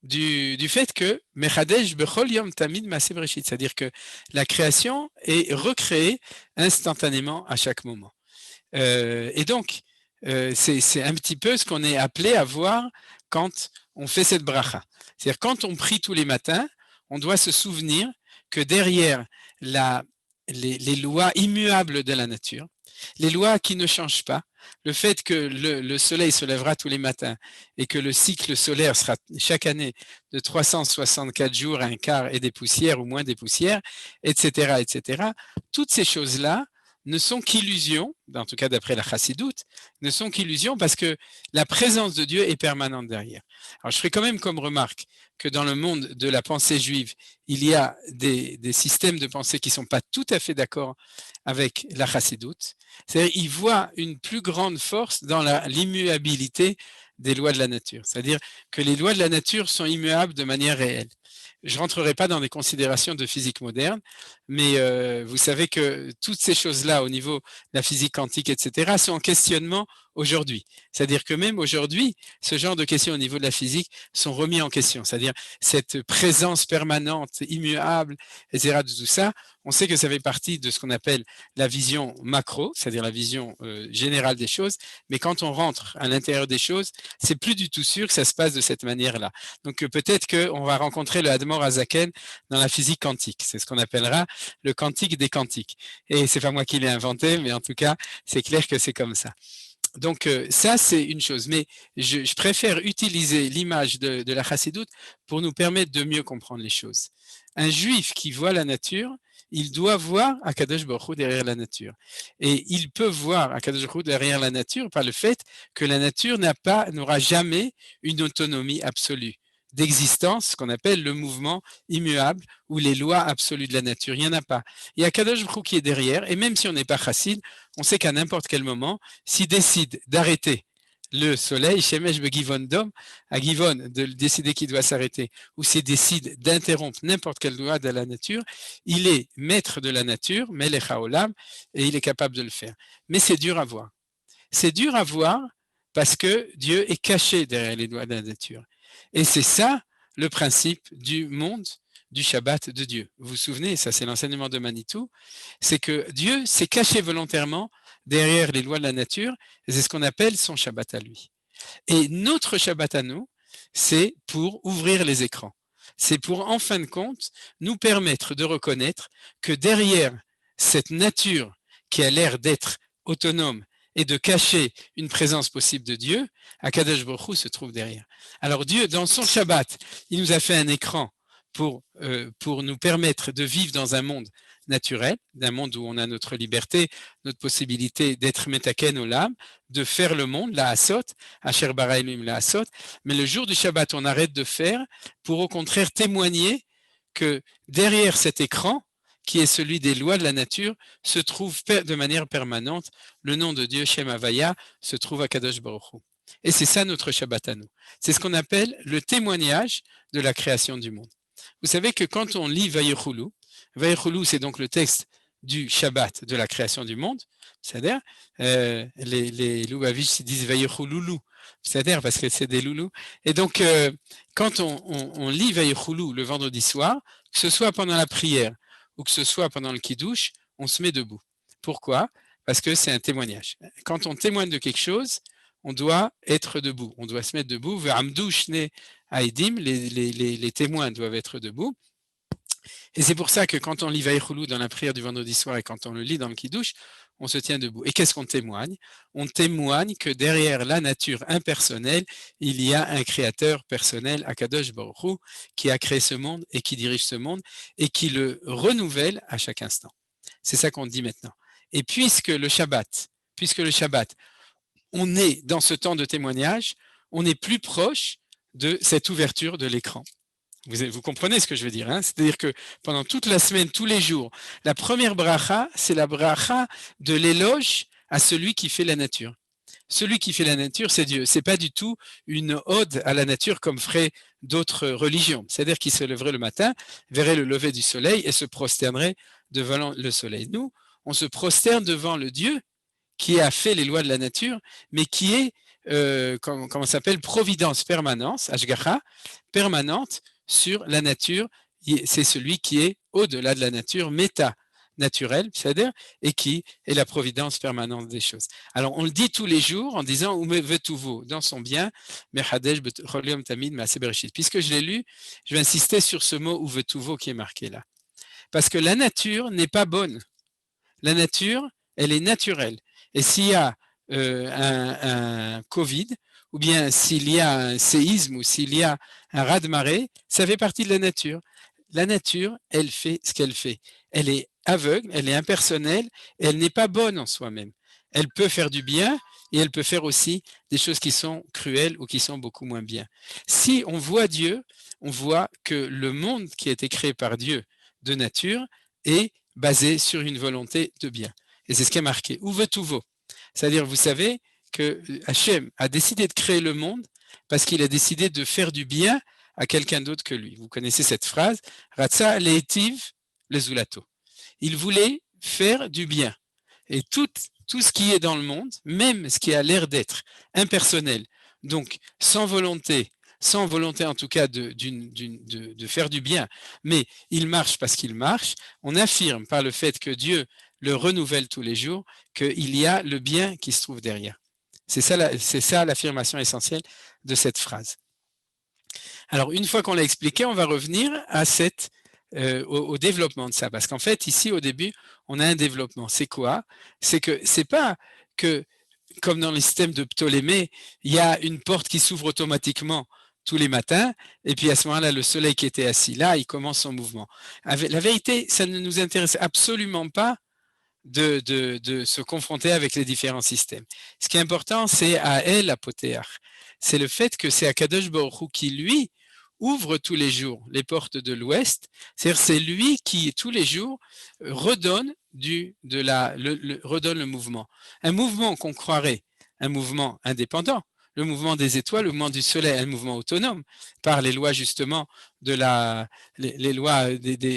du fait que Mechadesh bechol yom tamid ma'aseh bereshit, c'est-à-dire que la création est recréée instantanément à chaque moment. Et donc, c'est un petit peu ce qu'on est appelé à voir quand on fait cette bracha. C'est-à-dire quand on prie tous les matins, on doit se souvenir que derrière les lois immuables de la nature, les lois qui ne changent pas, le fait que le soleil se lèvera tous les matins et que le cycle solaire sera chaque année de 364 jours, un quart et des poussières ou moins des poussières, etc., etc., toutes ces choses-là ne sont qu'illusions, en tout cas d'après la chassidoute, ne sont qu'illusions parce que la présence de Dieu est permanente derrière. Alors je ferai quand même comme remarque que dans le monde de la pensée juive, il y a des systèmes de pensée qui ne sont pas tout à fait d'accord avec la chassidoute. C'est-à-dire qu'ils voient une plus grande force dans l'immuabilité des lois de la nature. C'est-à-dire que les lois de la nature sont immuables de manière réelle. Je ne rentrerai pas dans des considérations de physique moderne, mais vous savez que toutes ces choses-là au niveau de la physique quantique, etc., sont en questionnement aujourd'hui. C'est-à-dire que même aujourd'hui, ce genre de questions au niveau de la physique sont remis en question. C'est-à-dire cette présence permanente, immuable, etc., de tout ça, on sait que ça fait partie de ce qu'on appelle la vision macro, c'est-à-dire la vision générale des choses, mais quand on rentre à l'intérieur des choses, c'est plus du tout sûr que ça se passe de cette manière-là. Donc peut-être qu'on va rencontrer le Admor Azaken dans la physique quantique. C'est ce qu'on appellera le quantique des quantiques. Et c'est pas moi qui l'ai inventé, mais en tout cas, c'est clair que c'est comme ça. Donc ça, c'est une chose. Mais je préfère utiliser l'image de la chassidoute pour nous permettre de mieux comprendre les choses. Un juif qui voit la nature, il doit voir Akadosh Baruch Hu derrière la nature. Et il peut voir Akadosh Baruch Hu derrière la nature par le fait que la nature n'aura jamais une autonomie absolue d'existence, ce qu'on appelle le mouvement immuable ou les lois absolues de la nature. Il n'y en a pas. Il y a Akadosh Baruch Hu qui est derrière, et même si on n'est pas chassid, on sait qu'à n'importe quel moment, s'il décide d'arrêter le soleil, Shemesh Begivon Dom, à Givon, de décider qu'il doit s'arrêter, ou s'il décide d'interrompre n'importe quelle loi de la nature, il est maître de la nature, Melech HaOlam, et il est capable de le faire. Mais c'est dur à voir. C'est dur à voir parce que Dieu est caché derrière les lois de la nature. Et c'est ça le principe du monde du Shabbat de Dieu. Vous vous souvenez, ça c'est l'enseignement de Manitou, c'est que Dieu s'est caché volontairement derrière les lois de la nature, et c'est ce qu'on appelle son Shabbat à lui. Et notre Shabbat à nous, c'est pour ouvrir les écrans. C'est pour, en fin de compte, nous permettre de reconnaître que derrière cette nature qui a l'air d'être autonome et de cacher une présence possible de Dieu, Akadosh Baruch Hu se trouve derrière. Alors Dieu, dans son Shabbat, il nous a fait un écran pour nous permettre de vivre dans un monde naturel, d'un monde où on a notre liberté, notre possibilité d'être metaken olam, de faire le monde, la asot, asher bara Elohim la asot, mais le jour du Shabbat, on arrête de faire pour au contraire témoigner que derrière cet écran, qui est celui des lois de la nature, se trouve de manière permanente le nom de Dieu, Shem Havaya, se trouve à Kadosh Baruch Hu. Et c'est ça notre Shabbat à nous. C'est ce qu'on appelle le témoignage de la création du monde. Vous savez que quand on lit Vayechoulu, Vayechoulu, c'est donc le texte du Shabbat, de la création du monde, c'est-à-dire, les Lubavitch disent Vayechoululu, c'est-à-dire parce que c'est des loulous. Et donc, quand on lit Vayechoulu le vendredi soir, que ce soit pendant la prière ou que ce soit pendant le Kiddush, on se met debout. Pourquoi? Parce que c'est un témoignage. Quand on témoigne de quelque chose, on doit être debout. On doit se mettre debout. Les témoins doivent être debout. Et c'est pour ça que quand on lit Vayechoulu dans la prière du vendredi soir et quand on le lit dans le Kiddush, on se tient debout. Et qu'est-ce qu'on témoigne? On témoigne que derrière la nature impersonnelle, il y a un créateur personnel, Akadosh Baruch Hu, qui a créé ce monde et qui dirige ce monde et qui le renouvelle à chaque instant. C'est ça qu'on dit maintenant. Et puisque le Shabbat, on est dans ce temps de témoignage, on est plus proche de cette ouverture de l'écran. Vous comprenez ce que je veux dire, hein? C'est-à-dire que pendant toute la semaine, tous les jours, la première bracha, c'est la bracha de l'éloge à celui qui fait la nature. Celui qui fait la nature, c'est Dieu. C'est pas du tout une ode à la nature comme feraient d'autres religions. C'est-à-dire qu'il se lèverait le matin, verrait le lever du soleil et se prosternerait devant le soleil. Nous, on se prosterne devant le Dieu qui a fait les lois de la nature, mais qui est, comment ça s'appelle, providence, permanence, Ashgacha, permanente sur la nature. C'est celui qui est au-delà de la nature, méta-naturel, c'est-à-dire, et qui est la providence permanente des choses. Alors, on le dit tous les jours en disant « Ume vetuvo » dans son bien, « Mechadesh b'choliom tamid ma'aseh bereshit ». Puisque je l'ai lu, je vais insister sur ce mot « Ume vetuvo » qui est marqué là. Parce que la nature n'est pas bonne. La nature, elle est naturelle. Et s'il y a un Covid, ou bien s'il y a un séisme, ou s'il y a un raz-de-marée, ça fait partie de la nature. La nature, elle fait ce qu'elle fait. Elle est aveugle, elle est impersonnelle, et elle n'est pas bonne en soi-même. Elle peut faire du bien, et elle peut faire aussi des choses qui sont cruelles ou qui sont beaucoup moins bien. Si on voit Dieu, on voit que le monde qui a été créé par Dieu de nature est basé sur une volonté de bien. Et c'est ce qui est marqué. Uve tuvo. C'est-à-dire, vous savez que Hachem a décidé de créer le monde parce qu'il a décidé de faire du bien à quelqu'un d'autre que lui. Vous connaissez cette phrase, Ratsa le'etiv lezulato. Il voulait faire du bien. Et tout ce qui est dans le monde, même ce qui a l'air d'être impersonnel, donc sans volonté en tout cas de faire du bien, mais il marche parce qu'il marche, on affirme par le fait que Dieu le renouvelle tous les jours, qu'il y a le bien qui se trouve derrière. C'est ça l'affirmation essentielle de cette phrase. Alors, une fois qu'on l'a expliqué, on va revenir à au développement de ça. Parce qu'en fait, ici, au début, on a un développement. C'est quoi? C'est que c'est pas que, comme dans le système de Ptolémée, il y a une porte qui s'ouvre automatiquement tous les matins, et puis à ce moment-là, le soleil qui était assis là, il commence son mouvement. La vérité, ça ne nous intéresse absolument pas de se confronter avec les différents systèmes. Ce qui est important, c'est à El Apothéar. C'est le fait que c'est Akadosh Baruch Hu qui, lui, ouvre tous les jours les portes de l'Ouest. C'est-à-dire c'est lui qui, tous les jours, redonne redonne le mouvement. Un mouvement qu'on croirait un mouvement indépendant, le mouvement des étoiles, le mouvement du soleil, un mouvement autonome, par les lois justement de les lois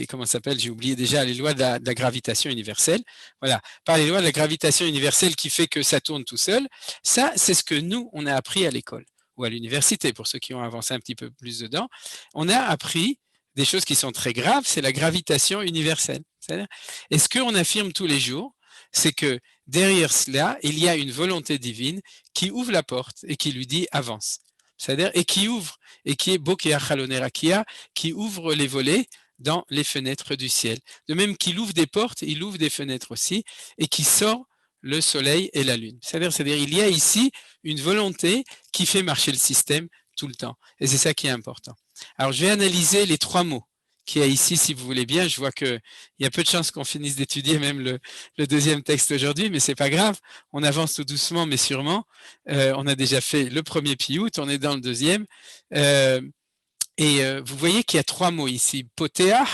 comment ça s'appelle, j'ai oublié déjà, les lois de la gravitation universelle. Voilà, par les lois de la gravitation universelle qui fait que ça tourne tout seul. Ça, c'est ce que nous, on a appris à l'école ou à l'université, pour ceux qui ont avancé un petit peu plus dedans. On a appris des choses qui sont très graves, c'est la gravitation universelle. C'est-à-dire, et ce qu'on affirme tous les jours, c'est que derrière cela, il y a une volonté divine qui ouvre la porte et qui lui dit avance. C'est-à-dire, et qui ouvre, et qui est Bokeh Chalonei Rakia, qui ouvre les volets dans les fenêtres du ciel. De même qu'il ouvre des portes, il ouvre des fenêtres aussi, et qui sort le soleil et la lune. C'est-à-dire, il y a ici une volonté qui fait marcher le système tout le temps. Et c'est ça qui est important. Alors, je vais analyser les 3 mots qu'il y a ici, si vous voulez bien. Je vois qu'il y a peu de chances qu'on finisse d'étudier même le deuxième texte aujourd'hui, mais c'est pas grave. On avance tout doucement, mais sûrement. On a déjà fait le premier piout, on est dans le deuxième. Vous voyez qu'il y a 3 mots ici, Poteah,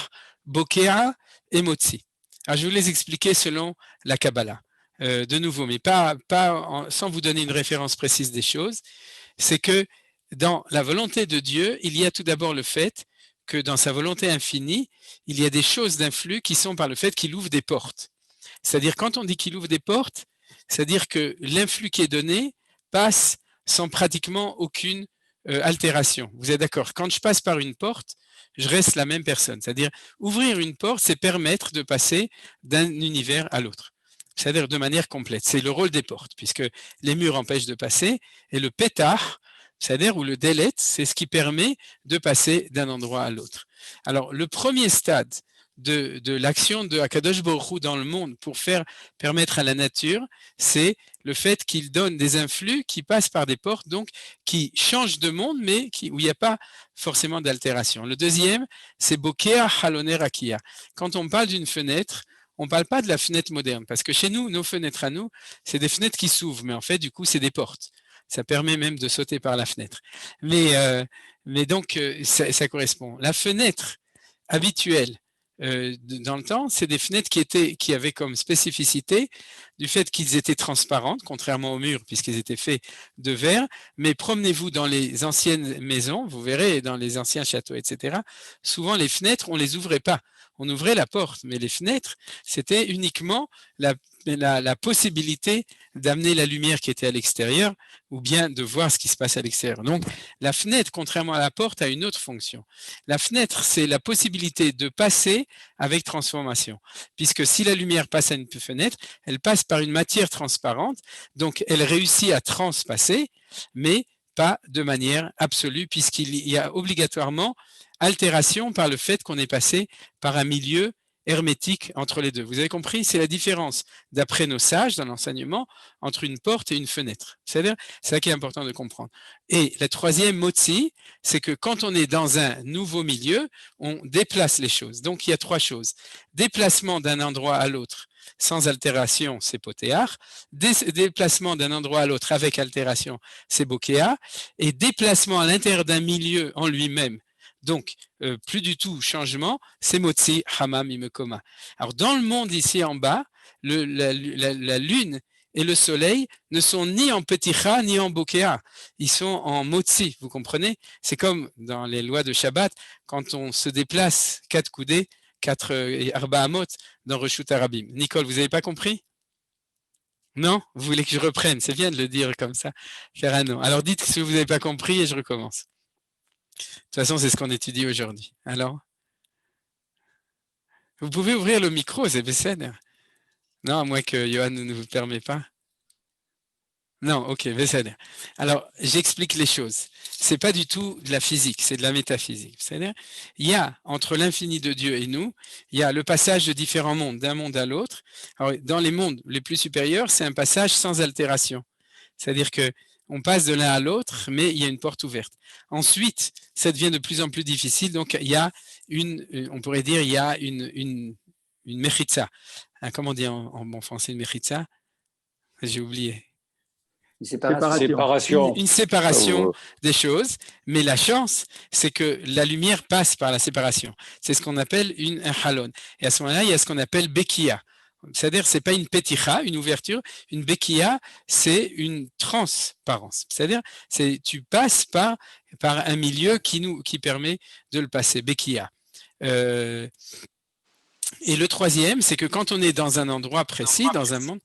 Bokeh et Motzi. Alors, je vais vous les expliquer selon la Kabbalah. De nouveau, mais sans vous donner une référence précise des choses, c'est que dans la volonté de Dieu, il y a tout d'abord le fait que dans sa volonté infinie, il y a des choses d'influx qui sont par le fait qu'il ouvre des portes. C'est-à-dire, quand on dit qu'il ouvre des portes, c'est-à-dire que l'influx qui est donné passe sans pratiquement aucune altération. Vous êtes d'accord? Quand je passe par une porte, je reste la même personne. C'est-à-dire, ouvrir une porte, c'est permettre de passer d'un univers à l'autre. C'est-à-dire de manière complète. C'est le rôle des portes, puisque les murs empêchent de passer, et le pétard, c'est-à-dire où le délet, c'est ce qui permet de passer d'un endroit à l'autre. Alors, le premier stade de l'action de Akadosh Baruch Hu dans le monde pour permettre à la nature, c'est le fait qu'il donne des influx qui passent par des portes, donc qui changent de monde, mais où il n'y a pas forcément d'altération. Le deuxième, c'est Bokeh Chalonei Rakia. Quand on parle d'une fenêtre, on ne parle pas de la fenêtre moderne, parce que chez nous, nos fenêtres à nous, c'est des fenêtres qui s'ouvrent, mais en fait, du coup, c'est des portes. Ça permet même de sauter par la fenêtre. Mais donc, ça correspond. La fenêtre habituelle dans le temps, c'est des fenêtres qui avaient comme spécificité du fait qu'ils étaient transparentes, contrairement aux murs, puisqu'ils étaient faits de verre. Mais promenez-vous dans les anciennes maisons, vous verrez, dans les anciens châteaux, etc. Souvent, les fenêtres, on ne les ouvrait pas. On ouvrait la porte, mais les fenêtres, c'était uniquement la possibilité d'amener la lumière qui était à l'extérieur ou bien de voir ce qui se passe à l'extérieur. Donc, la fenêtre, contrairement à la porte, a une autre fonction. La fenêtre, c'est la possibilité de passer avec transformation, puisque si la lumière passe à une fenêtre, elle passe par une matière transparente, donc elle réussit à transpasser, mais pas de manière absolue, puisqu'il y a obligatoirement altération par le fait qu'on est passé par un milieu hermétique entre les deux. Vous avez compris? C'est la différence, d'après nos sages dans l'enseignement, entre une porte et une fenêtre. C'est-à-dire, c'est ça qui est important de comprendre. Et la troisième motzi, c'est que quand on est dans un nouveau milieu, on déplace les choses. Donc, il y a 3 choses. Déplacement d'un endroit à l'autre sans altération, c'est Poteah. Déplacement d'un endroit à l'autre avec altération, c'est Bokeh. Et déplacement à l'intérieur d'un milieu en lui-même, donc, plus du tout changement, c'est Motzi Hamam Imekoma. Alors, dans le monde ici en bas, la lune et le soleil ne sont ni en Peticha ni en Bokeh. Ils sont en Motzi, vous comprenez? C'est comme dans les lois de Shabbat, quand on se déplace 4 coudées, 4 Arba Amot dans Reshut Arabim. Nicole, vous n'avez pas compris? Non? Vous voulez que je reprenne? C'est bien de le dire comme ça. Faire un non. Alors, dites si vous n'avez pas compris et je recommence. De toute façon, c'est ce qu'on étudie aujourd'hui. Alors, vous pouvez ouvrir le micro, c'est Besséder. Non, à moins que Johan ne vous permet pas. Non, ok, Besséder. Alors, j'explique les choses. C'est pas du tout de la physique, c'est de la métaphysique. C'est-à-dire, il y a entre l'infini de Dieu et nous, il y a le passage de différents mondes, d'un monde à l'autre. Alors, dans les mondes les plus supérieurs, c'est un passage sans altération. C'est-à-dire que on passe de l'un à l'autre, mais il y a une porte ouverte. Ensuite, ça devient de plus en plus difficile. Donc, il y a on pourrait dire, il y a une mechitza. Comment on dit en bon français une mechitza? J'ai oublié. Une séparation. Une séparation des choses. Mais la chance, c'est que la lumière passe par la séparation. C'est ce qu'on appelle un halon. Et à ce moment-là, il y a ce qu'on appelle bekia. C'est-à-dire, c'est pas une peticha, une ouverture. Une bekia, c'est une transparence. C'est-à-dire, tu passes par un milieu qui permet de le passer. Bekia. Et le troisième, c'est que quand on est dans un endroit précis, dans un monde,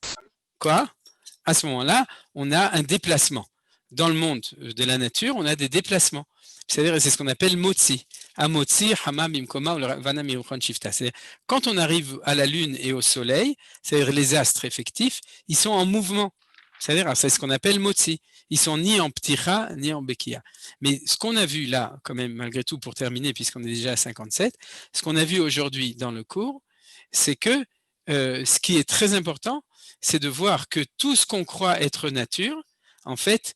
à ce moment-là, on a un déplacement. Dans le monde de la nature, on a des déplacements. C'est-à-dire, c'est ce qu'on appelle motzi. Amotzi, hama, mimkoma, ou vana miruchan shifta. C'est-à-dire, quand on arrive à la lune et au soleil, c'est-à-dire les astres effectifs, ils sont en mouvement. C'est-à-dire, c'est ce qu'on appelle motzi. Ils sont ni en pticha, ni en bekia. Mais ce qu'on a vu là, quand même, malgré tout, pour terminer, puisqu'on est déjà à 57, ce qu'on a vu aujourd'hui dans le cours, c'est que ce qui est très important, c'est de voir que tout ce qu'on croit être nature, en fait,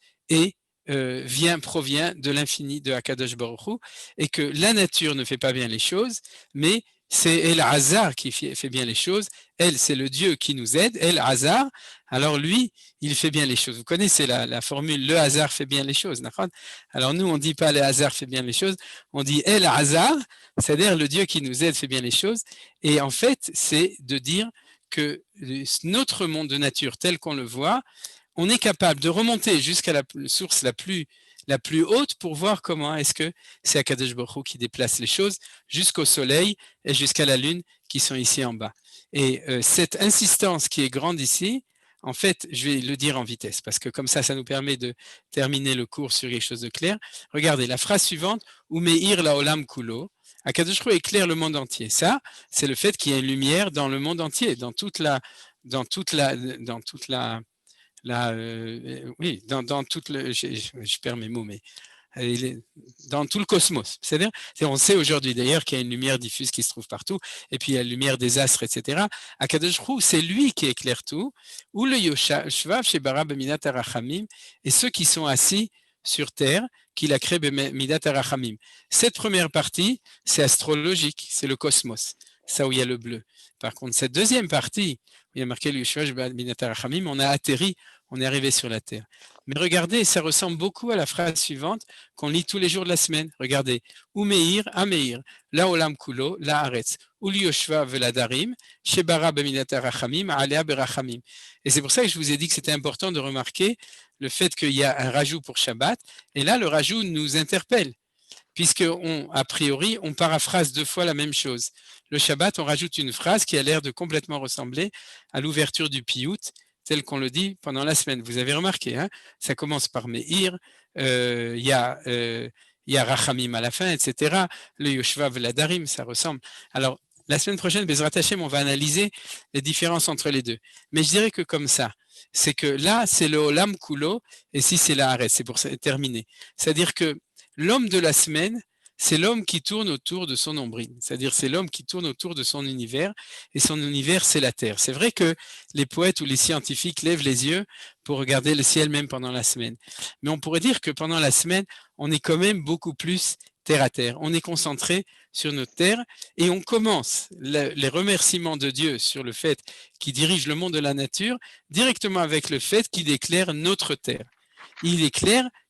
provient de l'infini de Akadosh Baruch Hu, et que la nature ne fait pas bien les choses, mais c'est El Hazar qui fait bien les choses. Elle, c'est le Dieu qui nous aide, El Hazar. Alors lui, il fait bien les choses. Vous connaissez la formule, le hasard fait bien les choses. Alors nous, on ne dit pas le hasard fait bien les choses, on dit El Hazar, c'est-à-dire le Dieu qui nous aide fait bien les choses. Et en fait, c'est de dire que notre monde de nature tel qu'on le voit, on est capable de remonter jusqu'à la source la plus haute pour voir comment est-ce que c'est Akadosh Baruch Hu qui déplace les choses jusqu'au soleil et jusqu'à la lune qui sont ici en bas. Et cette insistance qui est grande ici, en fait, je vais le dire en vitesse parce que comme ça nous permet de terminer le cours sur quelque chose de clair. Regardez la phrase suivante, Umeir laolam kulo. Akadosh Baruch Hu éclaire le monde entier. Ça, c'est le fait qu'il y a une lumière dans le monde entier, dans toute la oui, dans tout le, je perds mes mots, mais dans tout le cosmos. C'est-à-dire, on sait aujourd'hui d'ailleurs qu'il y a une lumière diffuse qui se trouve partout, et puis il y a la lumière des astres, etc. Akadosh Baruch Hu, c'est lui qui éclaire tout. Ou le Yoshav Shebara B'Midat HaRachamim, et ceux qui sont assis sur terre, qu'il a créé B'Midat HaRachamim. Cette première partie, c'est astrologique, c'est le cosmos, ça où il y a le bleu. Par contre, cette deuxième partie, il y a marqué le Yoshav B'Midat HaRachamim, on a atterri, on est arrivé sur la terre. Mais regardez, ça ressemble beaucoup à la phrase suivante qu'on lit tous les jours de la semaine. Regardez, Umeir, Ameir, la olam kulo, la haaretz, uli yoshva veladarim, shebara b'midat harachamim, alea berachamim. Et c'est pour ça que je vous ai dit que c'était important de remarquer le fait qu'il y a un rajout pour Shabbat. Et là, le rajout nous interpelle, a priori, on paraphrase 2 fois la même chose. Le Shabbat, on rajoute une phrase qui a l'air de complètement ressembler à l'ouverture du Piyut, tel qu'on le dit pendant la semaine. Vous avez remarqué, hein, ça commence par Meir, il y a Rachamim à la fin, etc. Le Yoshva Veladarim, ça ressemble. Alors, la semaine prochaine, Bezrat Hashem, on va analyser les différences entre les deux. Mais je dirais que comme ça, c'est que là, c'est le Olam Kulo, et si c'est la Haaretz, c'est pour terminer. C'est-à-dire que l'homme de la semaine, c'est l'homme qui tourne autour de son nombril. C'est-à-dire c'est l'homme qui tourne autour de son univers, et son univers, c'est la Terre. C'est vrai que les poètes ou les scientifiques lèvent les yeux pour regarder le ciel même pendant la semaine. Mais on pourrait dire que pendant la semaine, on est quand même beaucoup plus terre à terre. On est concentré sur notre terre et on commence les remerciements de Dieu sur le fait qu'il dirige le monde de la nature directement avec le fait qu'il éclaire notre terre. Il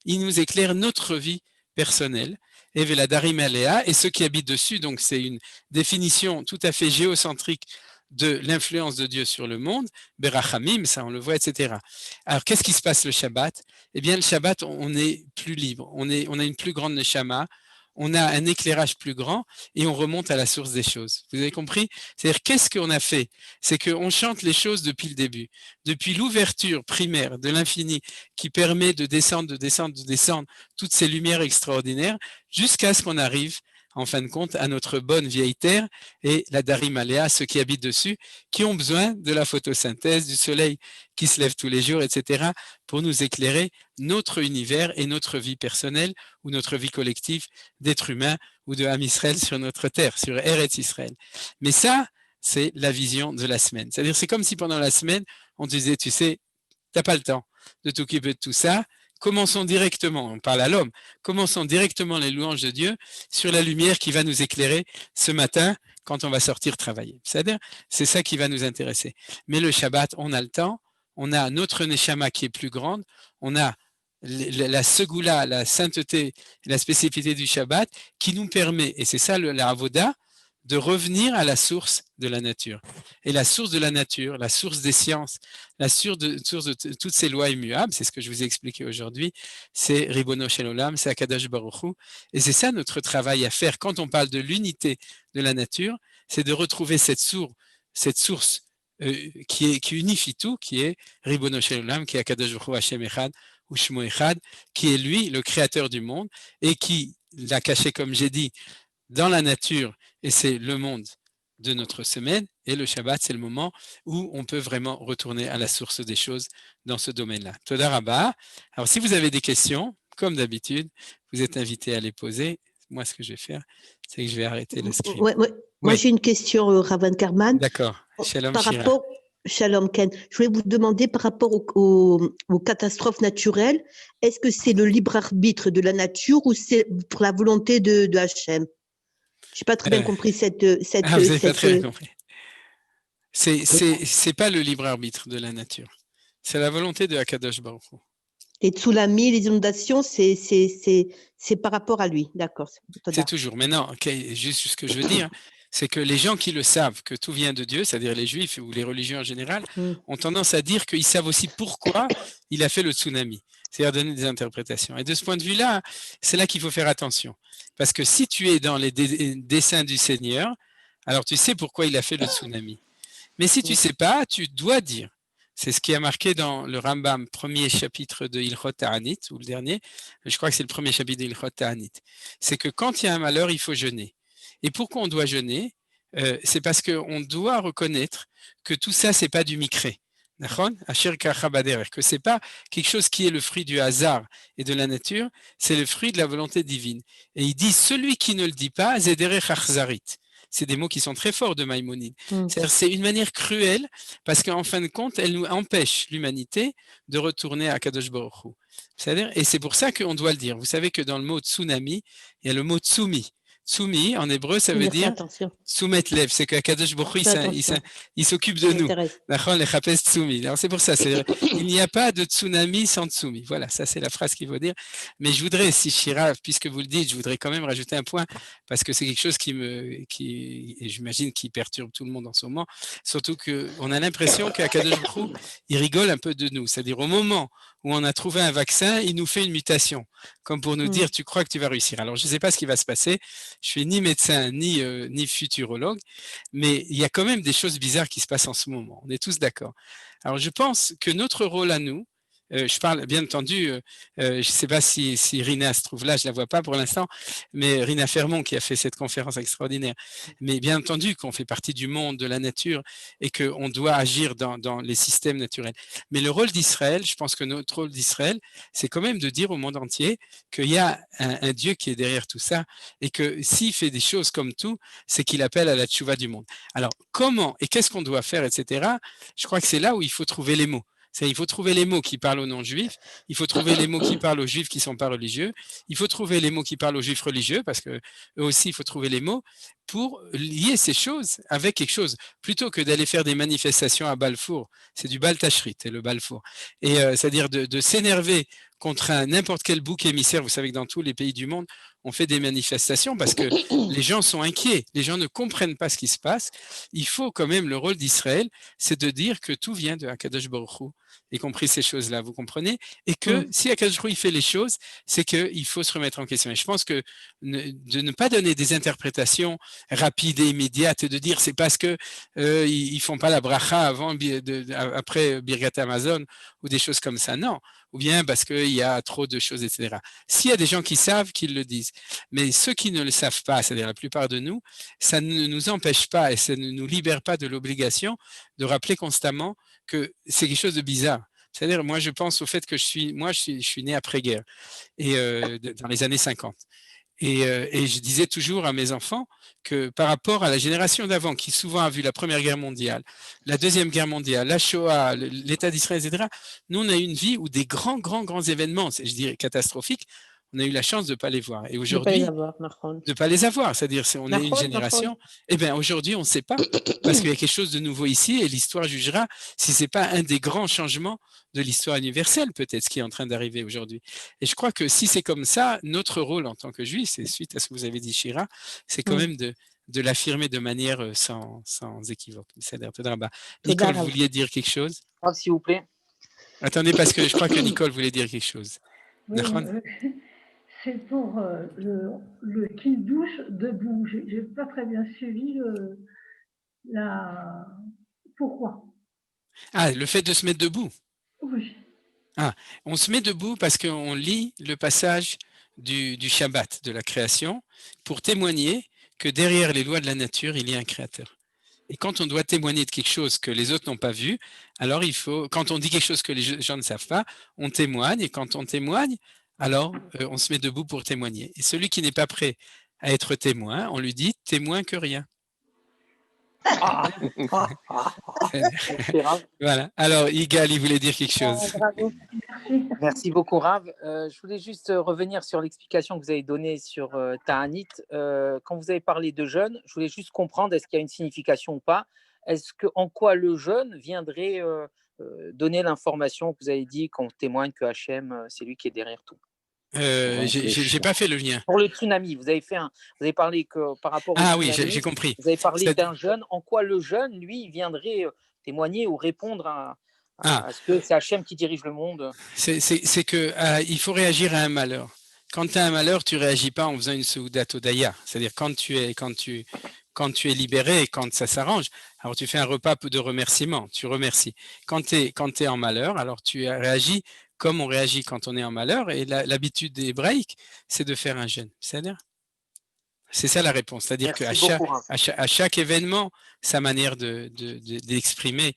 nous éclaire notre vie personnelle. Et Veladarim Alea, et ceux qui habitent dessus, donc c'est une définition tout à fait géocentrique de l'influence de Dieu sur le monde, Berachamim, ça on le voit, etc. Alors qu'est-ce qui se passe le Shabbat? Eh bien le Shabbat, on est plus libre, on a une plus grande neshama, on a un éclairage plus grand et on remonte à la source des choses. Vous avez compris? C'est-à-dire qu'est-ce qu'on a fait? C'est qu'on chante les choses depuis le début, depuis l'ouverture primaire de l'infini qui permet de descendre toutes ces lumières extraordinaires jusqu'à ce qu'on arrive en fin de compte, à notre bonne vieille terre et la Darim Alea, ceux qui habitent dessus, qui ont besoin de la photosynthèse, du soleil qui se lève tous les jours, etc., pour nous éclairer notre univers et notre vie personnelle ou notre vie collective d'êtres humains ou de Ham Israël sur notre terre, sur Eretz Israël. Mais ça, c'est la vision de la semaine. C'est-à-dire, c'est comme si pendant la semaine, on te disait, tu sais, t'as pas le temps de t'occuper de tout ça, commençons directement, on parle à l'homme, commençons directement les louanges de Dieu sur la lumière qui va nous éclairer ce matin quand on va sortir travailler. C'est-à-dire, c'est ça qui va nous intéresser. Mais le Shabbat, on a le temps, on a notre Neshama qui est plus grande, on a la Segula, la sainteté, la spécificité du Shabbat qui nous permet, et c'est ça la Avoda, de revenir à la source de la nature. Et la source de la nature, la source des sciences, la source de toutes ces lois immuables, c'est ce que je vous ai expliqué aujourd'hui, c'est Ribono Shel Olam, c'est Akadosh Baruch Hu. Et c'est ça notre travail à faire quand on parle de l'unité de la nature, c'est de retrouver cette source qui unifie tout, qui est Ribono Shel Olam, qui est Akadosh Baruch Hu Hashem Echad, ou Shmo Echad, qui est lui, le créateur du monde, et qui l'a caché, comme j'ai dit, dans la nature, et c'est le monde de notre semaine, et le Shabbat, c'est le moment où on peut vraiment retourner à la source des choses dans ce domaine-là. Toda Rabba. Alors, si vous avez des questions, comme d'habitude, vous êtes invités à les poser. Moi, ce que je vais faire, c'est que je vais arrêter le stream. Moi, j'ai une question, Rav Karman. D'accord. Shalom, par Shira. rapport, Shalom Ken, je voulais vous demander par rapport aux catastrophes naturelles, est-ce que c'est le libre arbitre de la nature ou c'est pour la volonté de Hachem? Je n'ai pas très bien compris cette vous n'avez pas très bien compris. C'est pas le libre arbitre de la nature. C'est la volonté de Akadosh Baruch Hu. Les tsunamis, les inondations, c'est par rapport à lui, d'accord. C'est toujours. Maintenant, juste ce que je veux dire, c'est que les gens qui le savent, que tout vient de Dieu, c'est-à-dire les juifs ou les religieux en général, ont tendance à dire qu'ils savent aussi pourquoi il a fait le tsunami, c'est-à-dire donner des interprétations. Et de ce point de vue-là, c'est là qu'il faut faire attention. Parce que si tu es dans les desseins du Seigneur, alors tu sais pourquoi il a fait le tsunami. Mais si tu ne sais pas, tu dois dire. C'est ce qui a marqué dans le Rambam, premier chapitre de Ilchot Ta'anit, ou le dernier, je crois que c'est le premier chapitre de Ilchot Ta'anit. C'est que quand il y a un malheur, il faut jeûner. Et pourquoi on doit jeûner? C'est parce qu'on doit reconnaître que tout ça, ce n'est pas du micré. Que ce n'est pas quelque chose qui est le fruit du hasard et de la nature, c'est le fruit de la volonté divine. Et il dit, celui qui ne le dit pas, Zederech Achzarit. C'est des mots qui sont très forts de Maïmonide. C'est une manière cruelle parce qu'en fin de compte, elle nous empêche, l'humanité, de retourner à Kadosh Baruch Hu. C'est-à-dire, et c'est pour ça qu'on doit le dire. Vous savez que dans le mot tsunami, il y a le mot tsumi. Tsumi, en hébreu, ça veut dire soumettre lève. C'est que Kadosh Baruch Hu, il s'occupe de nous. Alors c'est pour ça. Il n'y a pas de tsunami sans tsumi. Voilà, ça c'est la phrase qu'il faut dire. Mais je voudrais, si Shira, puisque vous le dites, je voudrais quand même rajouter un point parce que c'est quelque chose et j'imagine qui perturbe tout le monde en ce moment. Surtout qu'on a l'impression qu'Akadosh Baruch Hu, il rigole un peu de nous. C'est-à-dire au moment où on a trouvé un vaccin, il nous fait une mutation, comme pour nous dire, tu crois que tu vas réussir. Alors, je ne sais pas ce qui va se passer. Je suis ni médecin, ni futurologue, mais il y a quand même des choses bizarres qui se passent en ce moment. On est tous d'accord. Alors, je pense que notre rôle à nous, je parle, bien entendu, je ne sais pas si Rina se trouve là, je ne la vois pas pour l'instant, mais Rina Fermont qui a fait cette conférence extraordinaire. Mais bien entendu qu'on fait partie du monde, de la nature, et qu'on doit agir dans les systèmes naturels. Mais le rôle d'Israël, je pense que notre rôle d'Israël, c'est quand même de dire au monde entier qu'il y a un Dieu qui est derrière tout ça, et que s'il fait des choses comme tout, c'est qu'il appelle à la tchouva du monde. Alors, comment et qu'est-ce qu'on doit faire, etc. Je crois que c'est là où il faut trouver les mots. Il faut trouver les mots qui parlent aux non-juifs, il faut trouver les mots qui parlent aux juifs qui ne sont pas religieux, il faut trouver les mots qui parlent aux juifs religieux, parce qu'eux aussi, il faut trouver les mots pour lier ces choses avec quelque chose, plutôt que d'aller faire des manifestations à Balfour. C'est du Baltachrit, c'est le Balfour. Et c'est-à-dire de s'énerver contre n'importe quel bouc émissaire. Vous savez que dans tous les pays du monde, on fait des manifestations parce que les gens sont inquiets, les gens ne comprennent pas ce qui se passe. Il faut quand même, le rôle d'Israël, c'est de dire que tout vient de Akadosh Baruch Hu, y compris ces choses-là, vous comprenez? Et que si Akadosh Baruch Hu fait les choses, c'est qu'il faut se remettre en question. Et je pense que de ne pas donner des interprétations rapides et immédiates, de dire c'est parce que ils font pas la bracha après Birgat Amazon ou des choses comme ça, non. Ou bien parce qu'il y a trop de choses, etc. S'il y a des gens qui savent, qu'ils le disent. Mais ceux qui ne le savent pas, c'est-à-dire la plupart de nous, ça ne nous empêche pas et ça ne nous libère pas de l'obligation de rappeler constamment que c'est quelque chose de bizarre. C'est-à-dire, moi, je pense au fait que je suis né après-guerre, et dans les années 50. Et je disais toujours à mes enfants que par rapport à la génération d'avant, qui souvent a vu la Première Guerre mondiale, la Deuxième Guerre mondiale, la Shoah, l'État d'Israël, etc., nous, on a eu une vie où des grands événements, je dirais catastrophiques, on a eu la chance de ne pas les voir. Et aujourd'hui, de ne pas les avoir. C'est-à-dire, on est une génération. Eh bien, aujourd'hui, on ne sait pas, parce qu'il y a quelque chose de nouveau ici, et l'histoire jugera si ce n'est pas un des grands changements de l'histoire universelle, peut-être, ce qui est en train d'arriver aujourd'hui. Et je crois que si c'est comme ça, notre rôle en tant que juif, c'est suite à ce que vous avez dit, Shira, c'est quand même de l'affirmer de manière sans équivoque. Nicole, vous vouliez dire quelque chose? S'il vous plaît. Attendez, parce que je crois que Nicole voulait dire quelque chose. Oui, c'est pour le qui douche debout. J'ai pas très bien suivi pourquoi. Ah, le fait de se mettre debout. Oui. Ah, on se met debout parce qu'on lit le passage du Shabbat, de la création, pour témoigner que derrière les lois de la nature, il y a un créateur. Et quand on doit témoigner de quelque chose que les autres n'ont pas vu, alors quand on dit quelque chose que les gens ne savent pas, on témoigne, et quand on témoigne, alors on se met debout pour témoigner. Et celui qui n'est pas prêt à être témoin, on lui dit témoin que rien. Voilà. Alors, Igal, il voulait dire quelque chose. Bravo. Merci beaucoup, Rav. Je voulais juste revenir sur l'explication que vous avez donnée sur Ta'anit. Quand vous avez parlé de jeûne, je voulais juste comprendre, est-ce qu'il y a une signification ou pas? En quoi le jeûne viendrait donner l'information que vous avez dit, qu'on témoigne que Hachem, c'est lui qui est derrière tout? J'ai pas fait le lien. Pour le tsunami, vous avez parlé que par rapport au tsunami, oui, j'ai compris. Vous avez parlé d'un jeûne. En quoi le jeûne, lui, viendrait témoigner ou répondre à ce que c'est Hachem qui dirige le monde? C'est que il faut réagir à un malheur. Quand tu as un malheur, tu réagis pas en faisant une Seudat Odaya. C'est-à-dire quand tu es libéré et quand ça s'arrange, alors tu fais un repas de remerciement, tu remercies. Quand tu es en malheur, alors tu réagis comme on réagit quand on est en malheur, et l'habitude hébraïque, c'est de faire un jeûne. C'est ça la réponse. C'est-à-dire qu'à chaque événement, sa manière d'exprimer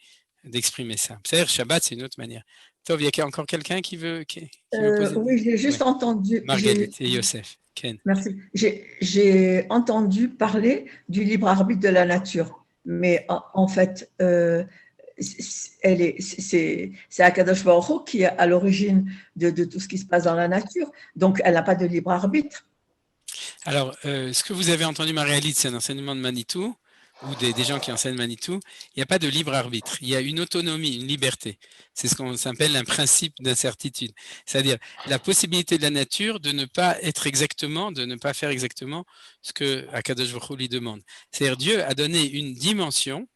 ça. C'est-à-dire Shabbat, c'est une autre manière. Tov, il y a encore quelqu'un qui veut poser? Oui, j'ai juste entendu. Marguerite et Yosef. Ken. Merci. J'ai entendu parler du libre arbitre de la nature, mais en fait, c'est Akadosh Baruch Hu qui est à l'origine de tout ce qui se passe dans la nature, donc elle n'a pas de libre arbitre. Alors, ce que vous avez entendu, Marie-Alice, c'est un enseignement de Manitou, ou des gens qui enseignent Manitou. Il n'y a pas de libre arbitre, il y a une autonomie, une liberté. C'est ce qu'on s'appelle un principe d'incertitude, c'est-à-dire la possibilité de la nature de ne pas faire exactement ce que Akadosh Baruch Hu lui demande. C'est-à-dire Dieu a donné une dimension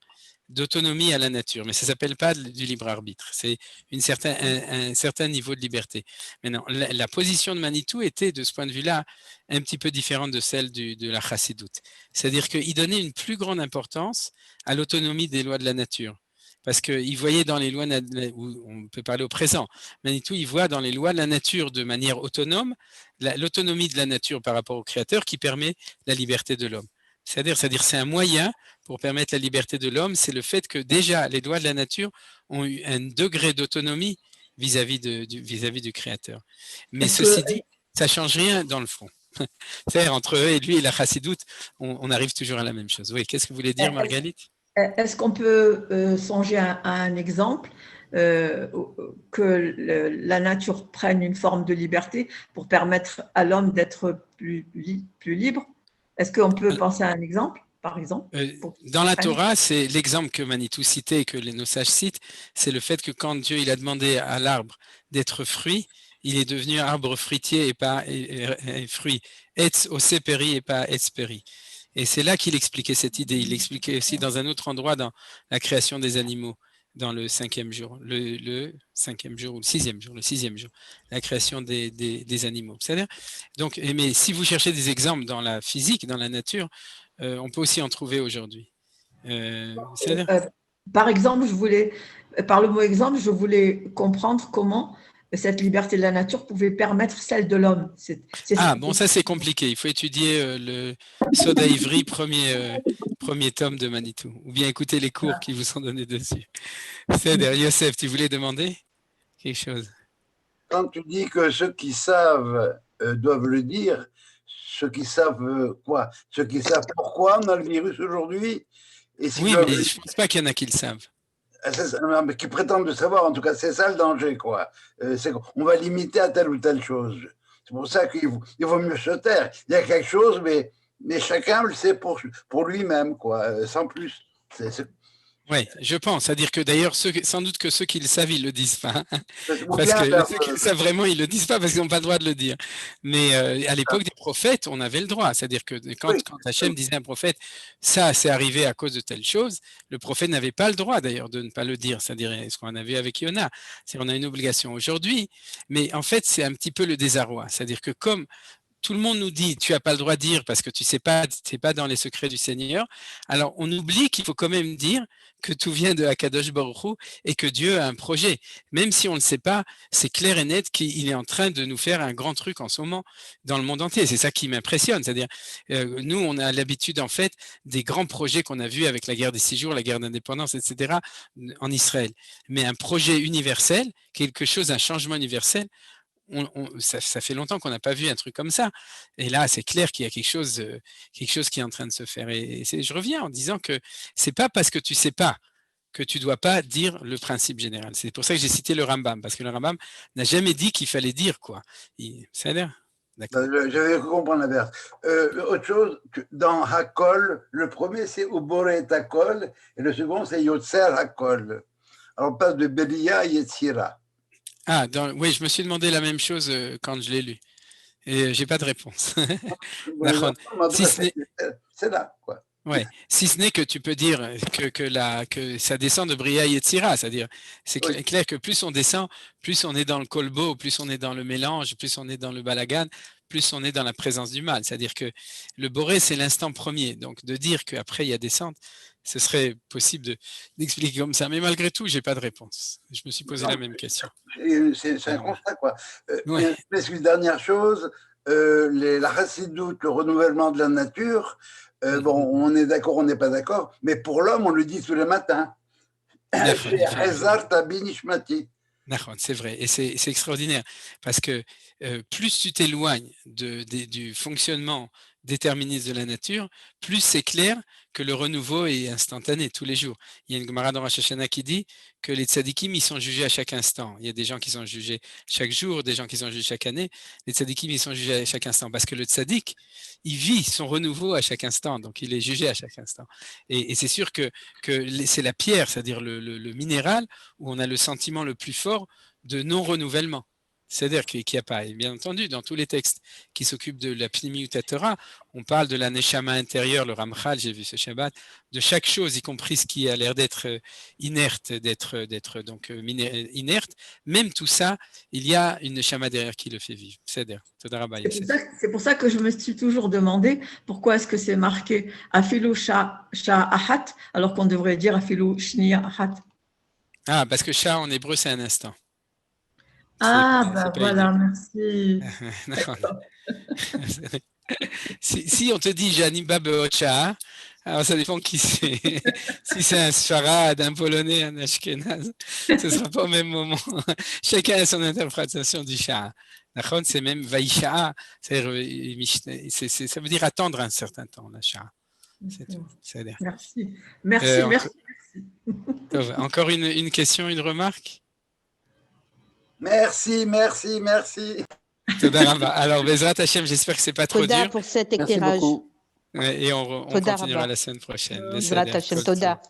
d'autonomie à la nature, mais ça ne s'appelle pas du libre arbitre, c'est un certain niveau de liberté. Maintenant, la position de Manitou était, de ce point de vue-là, un petit peu différente de celle de la Chassidoute. C'est-à-dire qu'il donnait une plus grande importance à l'autonomie des lois de la nature. Parce qu'il voyait dans les lois, on peut parler au présent, Manitou, il voit dans les lois de la nature de manière autonome, l'autonomie de la nature par rapport au Créateur qui permet la liberté de l'homme. C'est-à-dire c'est un moyen pour permettre la liberté de l'homme, c'est le fait que déjà les lois de la nature ont eu un degré d'autonomie vis-à-vis du Créateur. Mais ceci dit, ça ne change rien dans le fond. C'est-à-dire entre eux et lui et la Chassidoute, on arrive toujours à la même chose. Oui, qu'est-ce que vous voulez dire, Marguerite? Est-ce qu'on peut songer à un exemple que la nature prenne une forme de liberté pour permettre à l'homme d'être plus libre? Est-ce qu'on peut penser à un exemple, par exemple? Dans la Torah, c'est l'exemple que Manitou citait et que nos sages citent, c'est le fait que quand Dieu il a demandé à l'arbre d'être fruit, il est devenu arbre fruitier et pas fruit. Etz oseperi et pas etzperi. Et c'est là qu'il expliquait cette idée. Il l'expliquait aussi dans un autre endroit dans la création des animaux, dans le 5e jour, le 5e jour ou le 6e jour, la création des animaux. C'est-à-dire, donc, mais si vous cherchez des exemples dans la physique, dans la nature, on peut aussi en trouver aujourd'hui. Par exemple, par le mot exemple, je voulais comprendre comment cette liberté de la nature pouvait permettre celle de l'homme. Ça c'est compliqué. Il faut étudier le Soda Ivri, premier tome de Manitou, ou bien écouter les cours qui vous sont donnés dessus. C'est-à-dire, Yosef, tu voulais demander quelque chose? Quand tu dis que ceux qui savent doivent le dire, ceux qui savent quoi? Ceux qui savent pourquoi on a le virus aujourd'hui? Oui, mais je ne pense pas qu'il y en a qui le savent. Mais qui prétendent le savoir, en tout cas, c'est ça le danger, quoi. On va limiter à telle ou telle chose. C'est pour ça qu'il vaut mieux se taire. Il y a quelque chose, mais chacun le sait pour lui-même, quoi, sans plus. Oui, je pense. C'est-à-dire que d'ailleurs, sans doute que ceux qui le savent, ils ne le disent pas. Parce que ceux qui le savent vraiment, ils ne le disent pas parce qu'ils n'ont pas le droit de le dire. Mais à l'époque des prophètes, on avait le droit. C'est-à-dire que quand Hachem disait à un prophète, ça, c'est arrivé à cause de telle chose, le prophète n'avait pas le droit d'ailleurs de ne pas le dire. C'est-à-dire ce qu'on a vu avec Yona. C'est-à-dire on a une obligation aujourd'hui. Mais en fait, c'est un petit peu le désarroi. C'est-à-dire que comme tout le monde nous dit tu n'as pas le droit de dire parce que tu sais pas, t'es pas dans les secrets du Seigneur. Alors on oublie qu'il faut quand même dire que tout vient de Akadosh Baruch Hu et que Dieu a un projet. Même si on ne le sait pas, c'est clair et net qu'il est en train de nous faire un grand truc en ce moment dans le monde entier. C'est ça qui m'impressionne. C'est-à-dire, nous, on a l'habitude, en fait, des grands projets qu'on a vus avec la guerre des 6 jours, la guerre d'indépendance, etc., en Israël. Mais un projet universel, quelque chose, un changement universel, ça fait longtemps qu'on n'a pas vu un truc comme ça. Et là, c'est clair qu'il y a quelque chose qui est en train de se faire. Et je reviens en disant que c'est pas parce que tu sais pas que tu dois pas dire le principe général. C'est pour ça que j'ai cité le Rambam, parce que le Rambam n'a jamais dit qu'il fallait dire quoi. Ça a l'air. D'accord. J'avais compris l'inverse. Autre chose, dans Hakol, le premier c'est Uboret Hakol et le second c'est Yotzer Hakol. Alors on passe de Belia à Yetzira. Ah, oui, je me suis demandé la même chose quand je l'ai lu. Et j'ai pas de réponse. C'est là, quoi. Ouais, si ce n'est que tu peux dire que ça descend de Bria Yetzira, c'est-à-dire c'est clair que plus on descend, plus on est dans le kolbo, plus on est dans le mélange, plus on est dans le balagan, plus on est dans la présence du mal. C'est-à-dire que le boré, c'est l'instant premier. Donc de dire qu'après il y a descente, ce serait possible d'expliquer comme ça. Mais malgré tout, j'ai pas de réponse. Je me suis posé la même question. C'est un constat, quoi. Une dernière chose, la chassidoute, le renouvellement de la nature. Bon, on est d'accord, on n'est pas d'accord, mais pour l'homme, on le dit tous les matins. C'est vrai, et c'est extraordinaire, parce que plus tu t'éloignes du fonctionnement déterministe de la nature, plus c'est clair que le renouveau est instantané tous les jours. Il y a une Gemara dans Rosh Hashanah qui dit que les tzadikim, ils sont jugés à chaque instant. Il y a des gens qui sont jugés chaque jour, des gens qui sont jugés chaque année. Les tzadikim, ils sont jugés à chaque instant, parce que le tzadik, il vit son renouveau à chaque instant, donc il est jugé à chaque instant. Et c'est sûr que c'est la pierre, c'est-à-dire le minéral, où on a le sentiment le plus fort de non-renouvellement. C'est-à-dire qu'il n'y a pas, et bien entendu, dans tous les textes qui s'occupent de la Pnimiut Torah, on parle de la Neshama intérieure, le Ramchal, j'ai vu ce Shabbat, de chaque chose, y compris ce qui a l'air d'être inerte, d'être donc inerte, même tout ça, il y a une Neshama derrière qui le fait vivre. C'est pour ça que je me suis toujours demandé pourquoi est-ce que c'est marqué Afilu Sha'ahat alors qu'on devrait dire Afilu Shniyahat. Ah, parce que Sha en hébreu c'est un instant. Voilà, merci. Si on te dit Janiba Beocha, alors ça dépend qui c'est. Si c'est un Sfarad, un Polonais, un Ashkenaz, ce ne sera pas au même moment. Chacun a son interprétation du Shah. C'est même Vaïsha, ça veut dire attendre un certain temps, la Shah. C'est tout. Merci. Encore une question, une remarque? Merci. Alors, Bezrat Hashem, j'espère que ce n'est pas trop dur. Pour cet éclairage. Et on continuera la semaine prochaine. Bezrat Hashem, Toda.